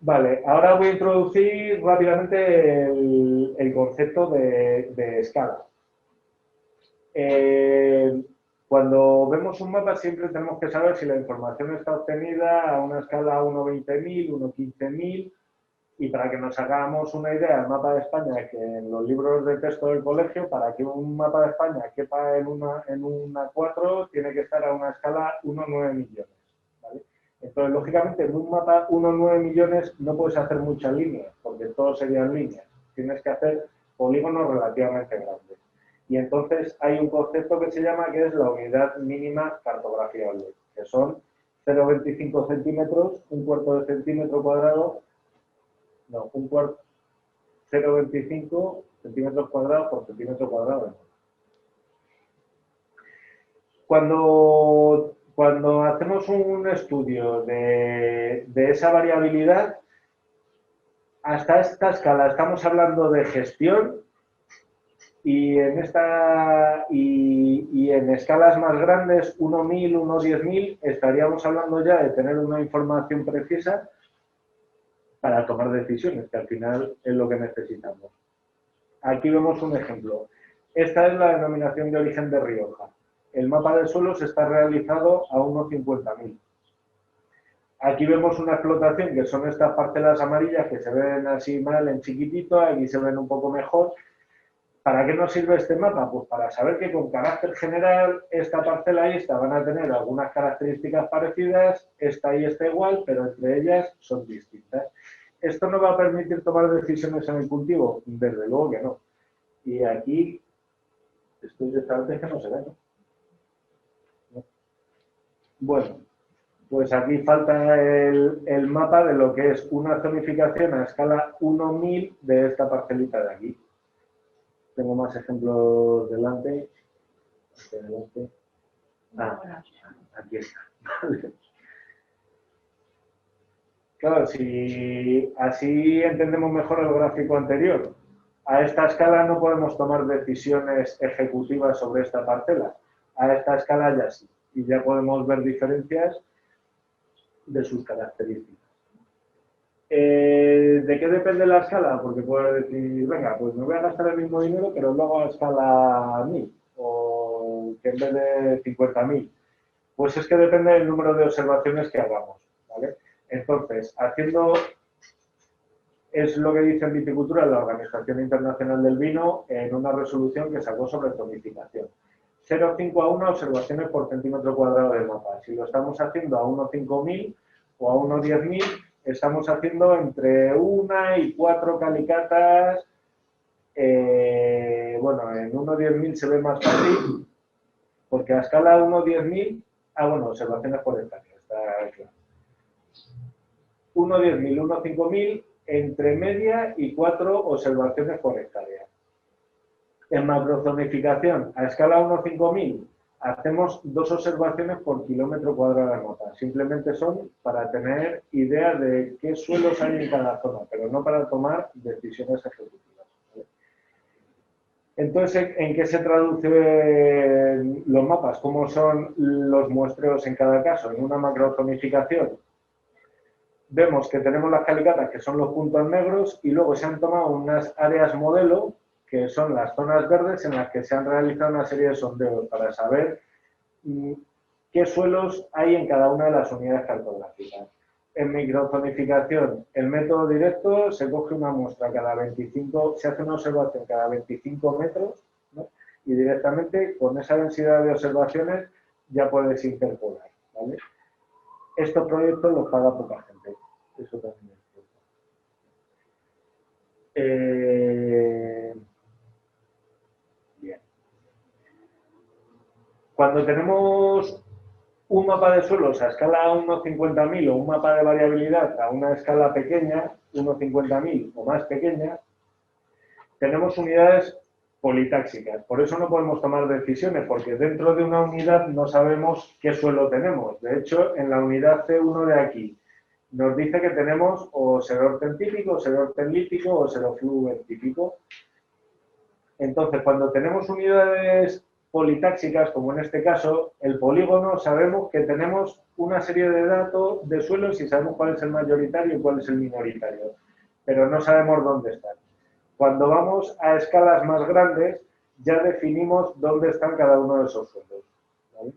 Vale, ahora voy a introducir rápidamente el concepto de escala. Cuando vemos un mapa siempre tenemos que saber si la información está obtenida a una escala 1:20.000, 1:15.000, y para que nos hagamos una idea, el mapa de España, que en los libros de texto del colegio, para que un mapa de España quepa en una A4, tiene que estar a una escala 1:9 millones. ¿Vale? Entonces, lógicamente, en un mapa 1:9 millones no puedes hacer muchas líneas, porque todos serían líneas. Tienes que hacer polígonos relativamente grandes. Y entonces hay un concepto que se llama, que es la unidad mínima cartografiable, que son 0,25 centímetros, un cuarto de centímetro cuadrado, no, un cuarto, 0,25 centímetros cuadrados por centímetro cuadrado. Cuando hacemos un estudio de esa variabilidad, hasta esta escala estamos hablando de gestión y en escalas más grandes, 1.000, 10.000, estaríamos hablando ya de tener una información precisa para tomar decisiones, que al final es lo que necesitamos. Aquí vemos un ejemplo. Esta es la denominación de origen de Rioja. El mapa de suelos está realizado a unos 50.000. Aquí vemos una explotación que son estas parcelas amarillas que se ven así mal en chiquitito, aquí se ven un poco mejor. ¿Para qué nos sirve este mapa? Pues para saber que con carácter general esta parcela y esta van a tener algunas características parecidas, esta y esta igual, pero entre ellas son distintas. ¿Esto nos va a permitir tomar decisiones en el cultivo? Desde luego que no. Y aquí, esto directamente es que no se ve, ¿no? Bueno, pues aquí falta el mapa de lo que es una zonificación a escala 1.000 de esta parcelita de aquí. Tengo más ejemplos delante. Ah, aquí está. Vale. Claro, si así entendemos mejor el gráfico anterior. A esta escala no podemos tomar decisiones ejecutivas sobre esta parcela. A esta escala ya sí. Y ya podemos ver diferencias de sus características. ¿De qué depende la escala? Porque puedes decir, venga, pues me voy a gastar el mismo dinero, pero luego a escala 1.000, o que en vez de 50.000. Pues es que depende del número de observaciones que hagamos, ¿vale? Entonces, es lo que dice en viticultura la Organización Internacional del Vino en una resolución que sacó sobre zonificación. 0,5 a 1 observaciones por centímetro cuadrado del mapa. Si lo estamos haciendo a 1,5.000 o a 1,10.000, estamos haciendo entre 1 y 4 calicatas. Bueno, en 1,10.000 se ve más fácil, porque a escala 1,10.000, bueno, observaciones por hectárea, está claro. 1,10.000, 1,5.000, entre media y 4 observaciones por hectárea. En macrozonificación, a escala 1,5.000, hacemos 2 observaciones por kilómetro cuadrado de mapa. Simplemente son para tener idea de qué suelos hay en cada zona, pero no para tomar decisiones ejecutivas. Entonces, ¿en qué se traducen los mapas? ¿Cómo son los muestreos en cada caso? En una macrozonificación vemos que tenemos las calicatas, que son los puntos negros, y luego se han tomado unas áreas modelo, que son las zonas verdes en las que se han realizado una serie de sondeos para saber qué suelos hay en cada una de las unidades cartográficas. En microzonificación, el método directo se coge una muestra cada 25, se hace una observación cada 25 metros, ¿no? Y directamente con esa densidad de observaciones ya puedes interpolar, ¿vale? Estos proyectos los paga poca gente, eso también es cierto. Bien. Cuando tenemos un mapa de suelos a escala 1,50.000 o un mapa de variabilidad a una escala pequeña, 1,50.000 o más pequeña, tenemos unidades politáxicas. Por eso no podemos tomar decisiones, porque dentro de una unidad no sabemos qué suelo tenemos. De hecho, en la unidad C1 de aquí nos dice que tenemos o serorten típico, serorten lítico o serofluven típico. Entonces, cuando tenemos unidades politáxicas, como en este caso, el polígono, sabemos que tenemos una serie de datos de suelos y sabemos cuál es el mayoritario y cuál es el minoritario, pero no sabemos dónde están. Cuando vamos a escalas más grandes, ya definimos dónde están cada uno de esos suelos, ¿vale?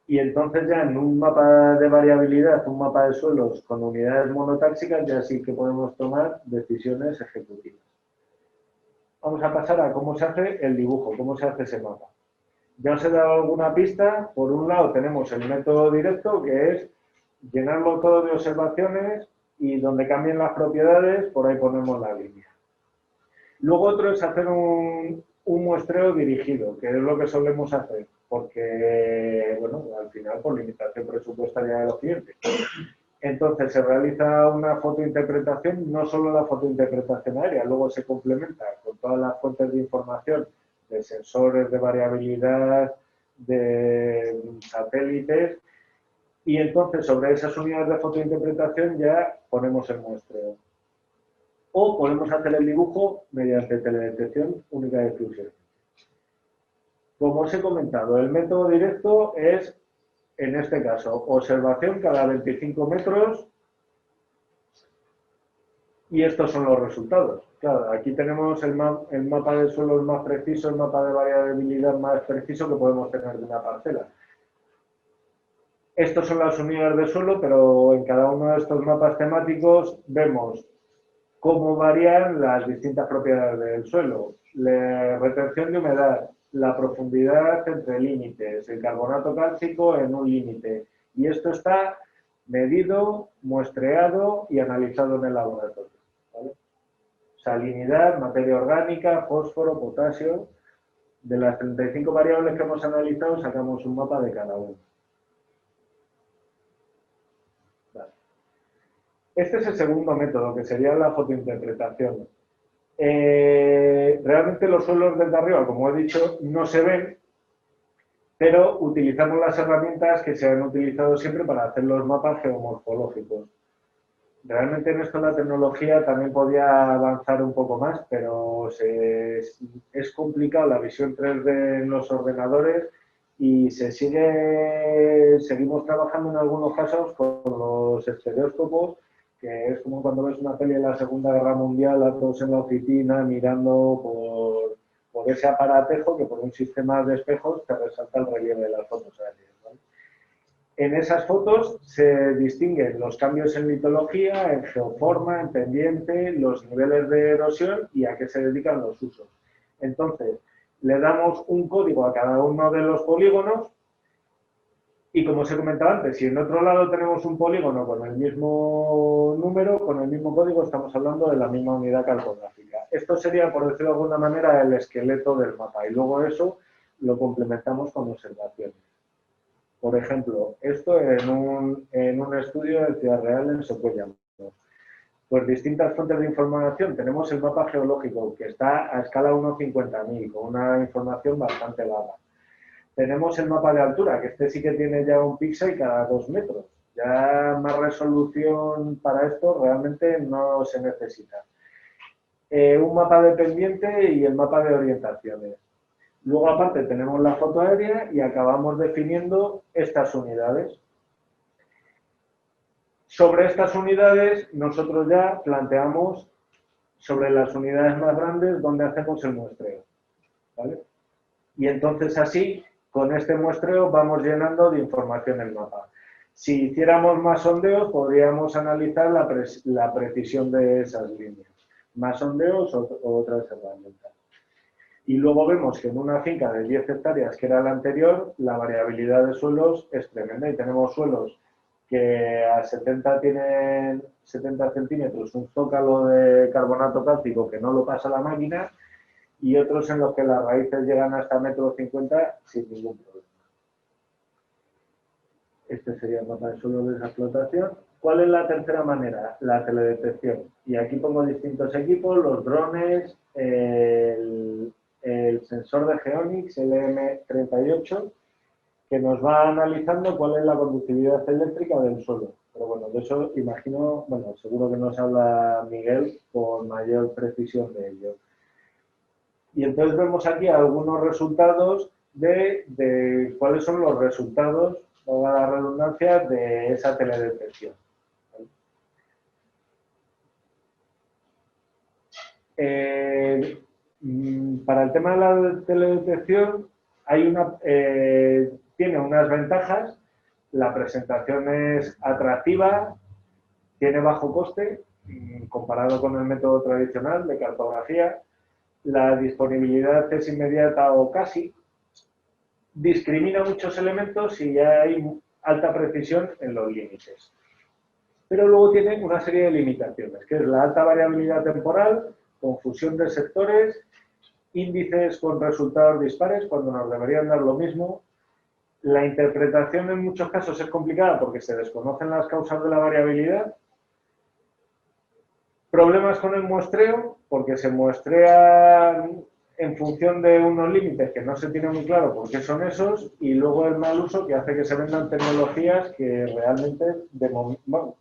Y entonces ya en un mapa de variabilidad, un mapa de suelos con unidades monotáxicas, ya sí que podemos tomar decisiones ejecutivas. Vamos a pasar a cómo se hace el dibujo, cómo se hace ese mapa. Ya os he dado alguna pista. Por un lado tenemos el método directo, que es llenarlo todo de observaciones y donde cambien las propiedades, por ahí ponemos la línea. Luego otro es hacer un muestreo dirigido, que es lo que solemos hacer, porque, bueno, al final por limitación presupuestaria de los clientes. Entonces se realiza una fotointerpretación, no solo la fotointerpretación aérea, luego se complementa con todas las fuentes de información de sensores de variabilidad, de satélites, y entonces sobre esas unidades de fotointerpretación ya ponemos el muestreo. O podemos hacer el dibujo mediante teledetección única de fluxo. Como os he comentado, el método directo es, en este caso, observación cada 25 metros, y estos son los resultados. Claro, aquí tenemos el mapa de suelos más preciso, el mapa de variabilidad más preciso que podemos tener de una parcela. Estos son las unidades de suelo, pero en cada uno de estos mapas temáticos vemos cómo varían las distintas propiedades del suelo. La retención de humedad, la profundidad entre límites, el carbonato cálcico en un límite. Y esto está medido, muestreado y analizado en el laboratorio, ¿vale? Salinidad, materia orgánica, fósforo, potasio. De las 35 variables que hemos analizado sacamos un mapa de cada uno. Este es el segundo método, que sería la fotointerpretación. Realmente los suelos desde arriba, como he dicho, no se ven, pero utilizamos las herramientas que se han utilizado siempre para hacer los mapas geomorfológicos. Realmente en esto la tecnología también podía avanzar un poco más, pero es complicado la visión 3D en los ordenadores y seguimos trabajando en algunos casos con los estereóscopos, que es como cuando ves una peli de la Segunda Guerra Mundial, a todos en la oficina mirando por ese aparatejo que por un sistema de espejos te resalta el relieve de las fotos aéreas, ¿vale? En esas fotos se distinguen los cambios en litología, en geoforma, en pendiente, los niveles de erosión y a qué se dedican los usos. Entonces, le damos un código a cada uno de los polígonos. Y como os he comentado antes, si en otro lado tenemos un polígono con el mismo número, con el mismo código, estamos hablando de la misma unidad cartográfica. Esto sería, por decirlo de alguna manera, el esqueleto del mapa. Y luego eso lo complementamos con observaciones. Por ejemplo, esto en un estudio de Ciudad Real en Socuellamos. Pues distintas fuentes de información. Tenemos el mapa geológico, que está a escala 1:50.000, con una información bastante larga. Tenemos el mapa de altura, que este sí que tiene ya un píxel cada 2 metros. Ya más resolución para esto realmente no se necesita. Un mapa de pendiente y el mapa de orientaciones. Luego, aparte, tenemos la foto aérea y acabamos definiendo estas unidades. Sobre estas unidades, nosotros ya planteamos sobre las unidades más grandes donde hacemos el muestreo, ¿vale? Y entonces así, con este muestreo vamos llenando de información el mapa. Si hiciéramos más sondeos, podríamos analizar la precisión de esas líneas. Más sondeos o otras herramientas. Y luego vemos que en una finca de 10 hectáreas, que era la anterior, la variabilidad de suelos es tremenda. Y tenemos suelos que a 70 tienen 70 centímetros, un zócalo de carbonato cálcico que no lo pasa la máquina, y otros en los que las raíces llegan hasta 1,50 m sin ningún problema. Este sería el mapa de suelo de esa explotación. ¿Cuál es la tercera manera? La teledetección. Y aquí pongo distintos equipos, los drones, el sensor de Geonix, el EM38, que nos va analizando cuál es la conductividad eléctrica del suelo. Pero bueno, de eso imagino, bueno, seguro que nos habla Miguel con mayor precisión de ello. Y entonces vemos aquí algunos resultados de cuáles son los resultados, valga la redundancia, de esa teledetección. Para el tema de la teledetección tiene unas ventajas. La presentación es atractiva, tiene bajo coste comparado con el método tradicional de cartografía. La disponibilidad es inmediata o casi. Discrimina muchos elementos y ya hay alta precisión en los límites. Pero luego tiene una serie de limitaciones, que es la alta variabilidad temporal, confusión de sectores, índices con resultados dispares cuando nos deberían dar lo mismo. La interpretación en muchos casos es complicada porque se desconocen las causas de la variabilidad. Problemas con el muestreo, porque se muestrean en función de unos límites que no se tiene muy claro por qué son esos, y luego el mal uso que hace que se vendan tecnologías que realmente, bueno,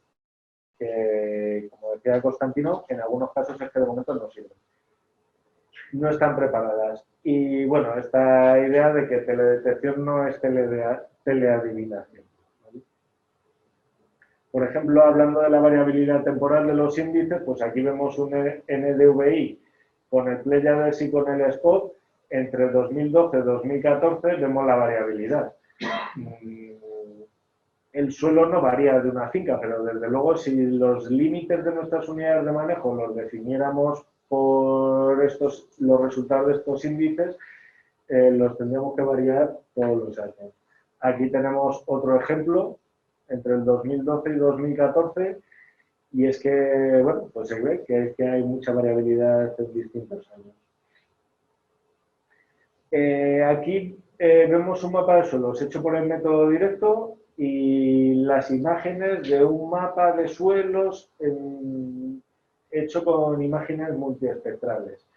que, como decía Constantino, en algunos casos es que de momento no sirven. No están preparadas. Y bueno, esta idea de que teledetección no es teleadivinación. ¿Vale? Por ejemplo, hablando de la variabilidad temporal de los índices, pues aquí vemos un NDVI con el Pleiades y con el Spot. Entre 2012 y 2014 vemos la variabilidad. El suelo no varía de una finca, pero desde luego si los límites de nuestras unidades de manejo los definiéramos por los resultados de estos índices, los tendríamos que variar todos los años. Aquí tenemos otro ejemplo entre el 2012 y 2014, y es que, bueno, pues se ve que hay mucha variabilidad en distintos años. Aquí vemos un mapa de suelos hecho por el método directo y las imágenes de un mapa de suelos hecho con imágenes multiespectrales.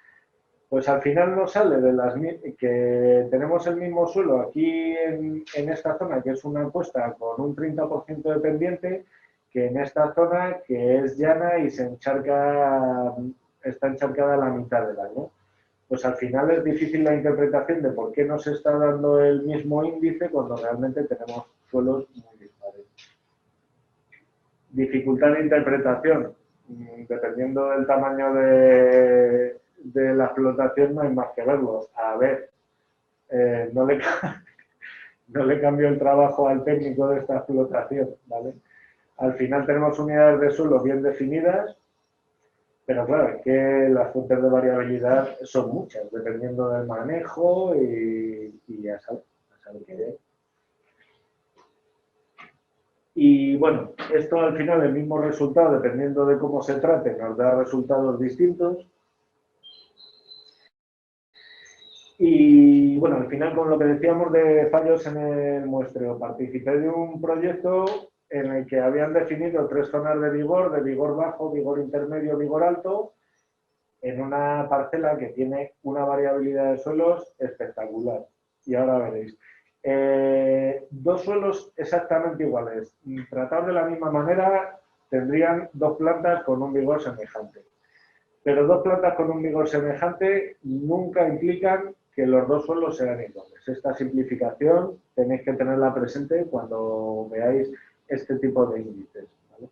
Pues al final nos sale que tenemos el mismo suelo aquí en esta zona, que es una encuesta con un 30% de pendiente, que en esta zona que es llana y está encharcada la mitad del año. Pues al final es difícil la interpretación de por qué no se está dando el mismo índice cuando realmente tenemos suelos muy dispares. Dificultad de interpretación. Dependiendo del tamaño de la explotación no hay más que verlo. A ver, no le cambio el trabajo al técnico de esta explotación, ¿vale? Al final tenemos unidades de suelo bien definidas, pero claro, es que las fuentes de variabilidad son muchas, dependiendo del manejo y ya sabes qué es. Y bueno, esto al final, el mismo resultado, dependiendo de cómo se trate, nos da resultados distintos. Y bueno, al final, con lo que decíamos de fallos en el muestreo, participé de un proyecto en el que habían definido 3 zonas de vigor bajo, vigor intermedio, vigor alto, en una parcela que tiene una variabilidad de suelos espectacular. Y ahora veréis. 2 suelos exactamente iguales, tratados de la misma manera, tendrían 2 plantas con un vigor semejante. Pero 2 plantas con un vigor semejante nunca implican que los 2 suelos sean iguales. Esta simplificación tenéis que tenerla presente cuando veáis este tipo de índices. ¿Vale?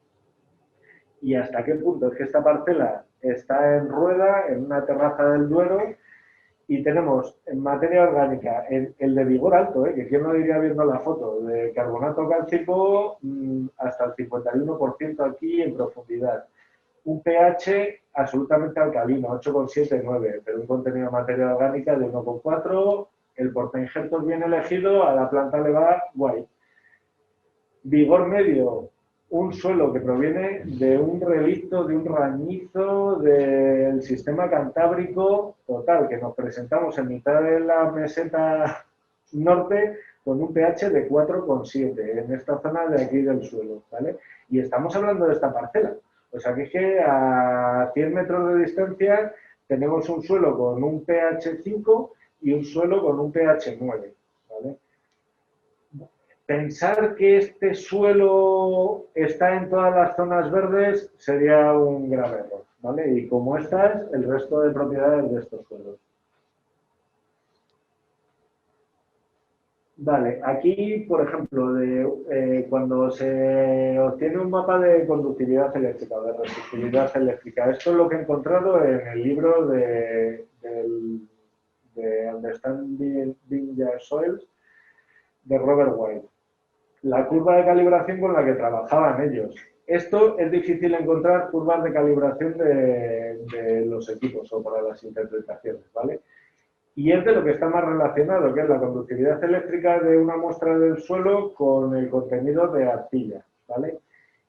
¿Y hasta qué punto? Es que esta parcela está en Rueda, en una terraza del Duero, y tenemos en materia orgánica el de vigor alto, que quién no diría viendo la foto, de carbonato cálcico hasta el 51% aquí en profundidad. Un pH absolutamente alcalino, 8,7, 9, pero un contenido de materia orgánica de 1,4, el portainjertos bien elegido, a la planta le va guay. Vigor medio, un suelo que proviene de un relicto, de un rañizo del sistema cantábrico, total, que nos presentamos en mitad de la meseta norte con un pH de 4,7 en esta zona de aquí del suelo, ¿vale? Y estamos hablando de esta parcela. O sea que es que a 100 metros de distancia tenemos un suelo con un pH 5 y un suelo con un pH 9, ¿vale? Pensar que este suelo está en todas las zonas verdes sería un grave error, ¿vale? Y como estas, el resto de propiedades de estos suelos. Vale, aquí, por ejemplo, cuando se obtiene un mapa de conductividad eléctrica, de resistividad eléctrica, esto es lo que he encontrado en el libro de Understanding Your Soils de Robert White. La curva de calibración con la que trabajaban ellos. Esto es difícil encontrar curvas de calibración de los equipos o para las interpretaciones, ¿vale? Y es de lo que está más relacionado, que es la conductividad eléctrica de una muestra del suelo con el contenido de arcilla, ¿vale?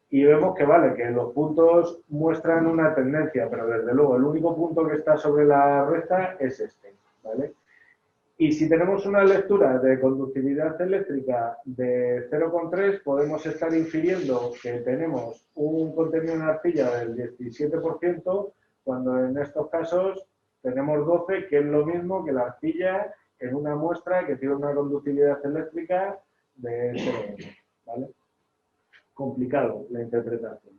Y vemos que, vale, que los puntos muestran una tendencia, pero desde luego el único punto que está sobre la recta es este, ¿vale? Y si tenemos una lectura de conductividad eléctrica de 0,3, podemos estar infiriendo que tenemos un contenido en arcilla del 17%, cuando en estos casos tenemos 12, que es lo mismo que la arcilla en una muestra que tiene una conductividad eléctrica de 0, ¿vale? Complicado la interpretación.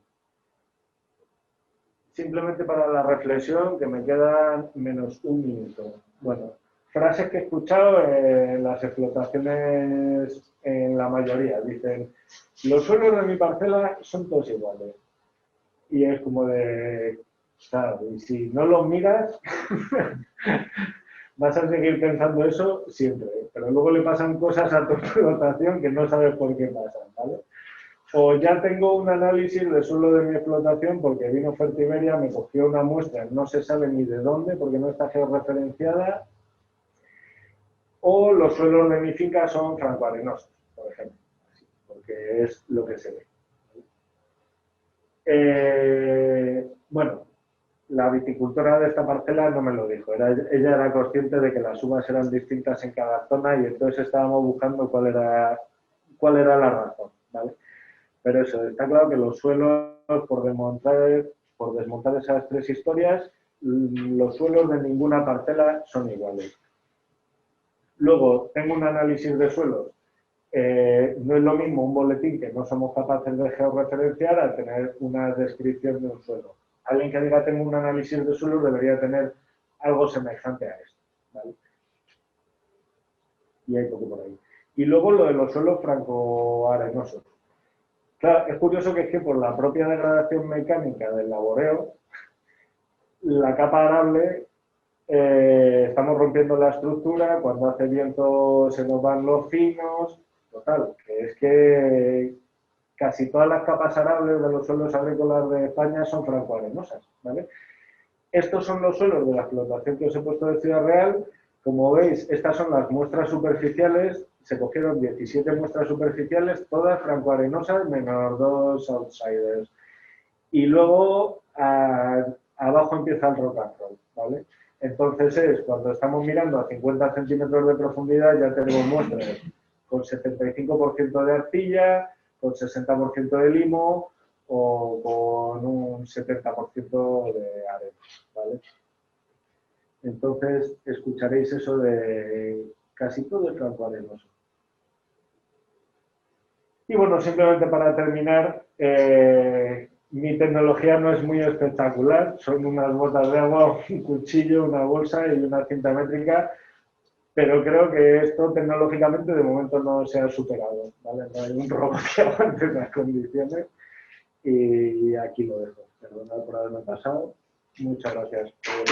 Simplemente para la reflexión, que me quedan menos un minuto. Bueno, frases que he escuchado en las explotaciones en la mayoría. Dicen, los suelos de mi parcela son todos iguales. Y es como de, claro, y si no los miras, vas a seguir pensando eso siempre. Pero luego le pasan cosas a tu explotación que no sabes por qué pasan, ¿vale? O ya tengo un análisis de suelo de mi explotación porque vino Fertiberia, me cogió una muestra, no se sabe ni de dónde porque no está georreferenciada. O los suelos de mi finca son francoarenosos, por ejemplo, porque es lo que se ve. Bueno, la viticultora de esta parcela no me lo dijo. Ella era consciente de que las uvas eran distintas en cada zona y entonces estábamos buscando cuál era la razón, ¿vale? Pero eso, está claro que los suelos, por desmontar esas tres historias, los suelos de ninguna parcela son iguales. Luego, tengo un análisis de suelos. No es lo mismo un boletín que no somos capaces de georreferenciar a tener una descripción de un suelo. Alguien que diga tengo un análisis de suelos debería tener algo semejante a esto, ¿vale? Y hay poco por ahí. Y luego lo de los suelos francoarenosos. Claro, es curioso que es que por la propia degradación mecánica del laboreo, la capa arable, estamos rompiendo la estructura, cuando hace viento se nos van los finos, total, que es que casi todas las capas arables de los suelos agrícolas de España son francoarenosas, ¿vale? Estos son los suelos de la explotación que os he puesto de Ciudad Real. Como veis, estas son las muestras superficiales. Se cogieron 17 muestras superficiales, todas francoarenosas, menos 2 outsiders. Y luego, abajo empieza el rock and roll, ¿vale? Entonces cuando estamos mirando a 50 centímetros de profundidad, ya tenemos muestras con 75% de arcilla, con 60% de limo o con un 70% de arena, ¿vale? Entonces, escucharéis eso de casi todo es francoarenoso. Y bueno, simplemente para terminar, mi tecnología no es muy espectacular, son unas botas de agua, un cuchillo, una bolsa y una cinta métrica, pero creo que esto tecnológicamente de momento no se ha superado, ¿vale? No hay un robot que aguante las condiciones y aquí lo dejo. Perdonad por haberme pasado. Muchas gracias por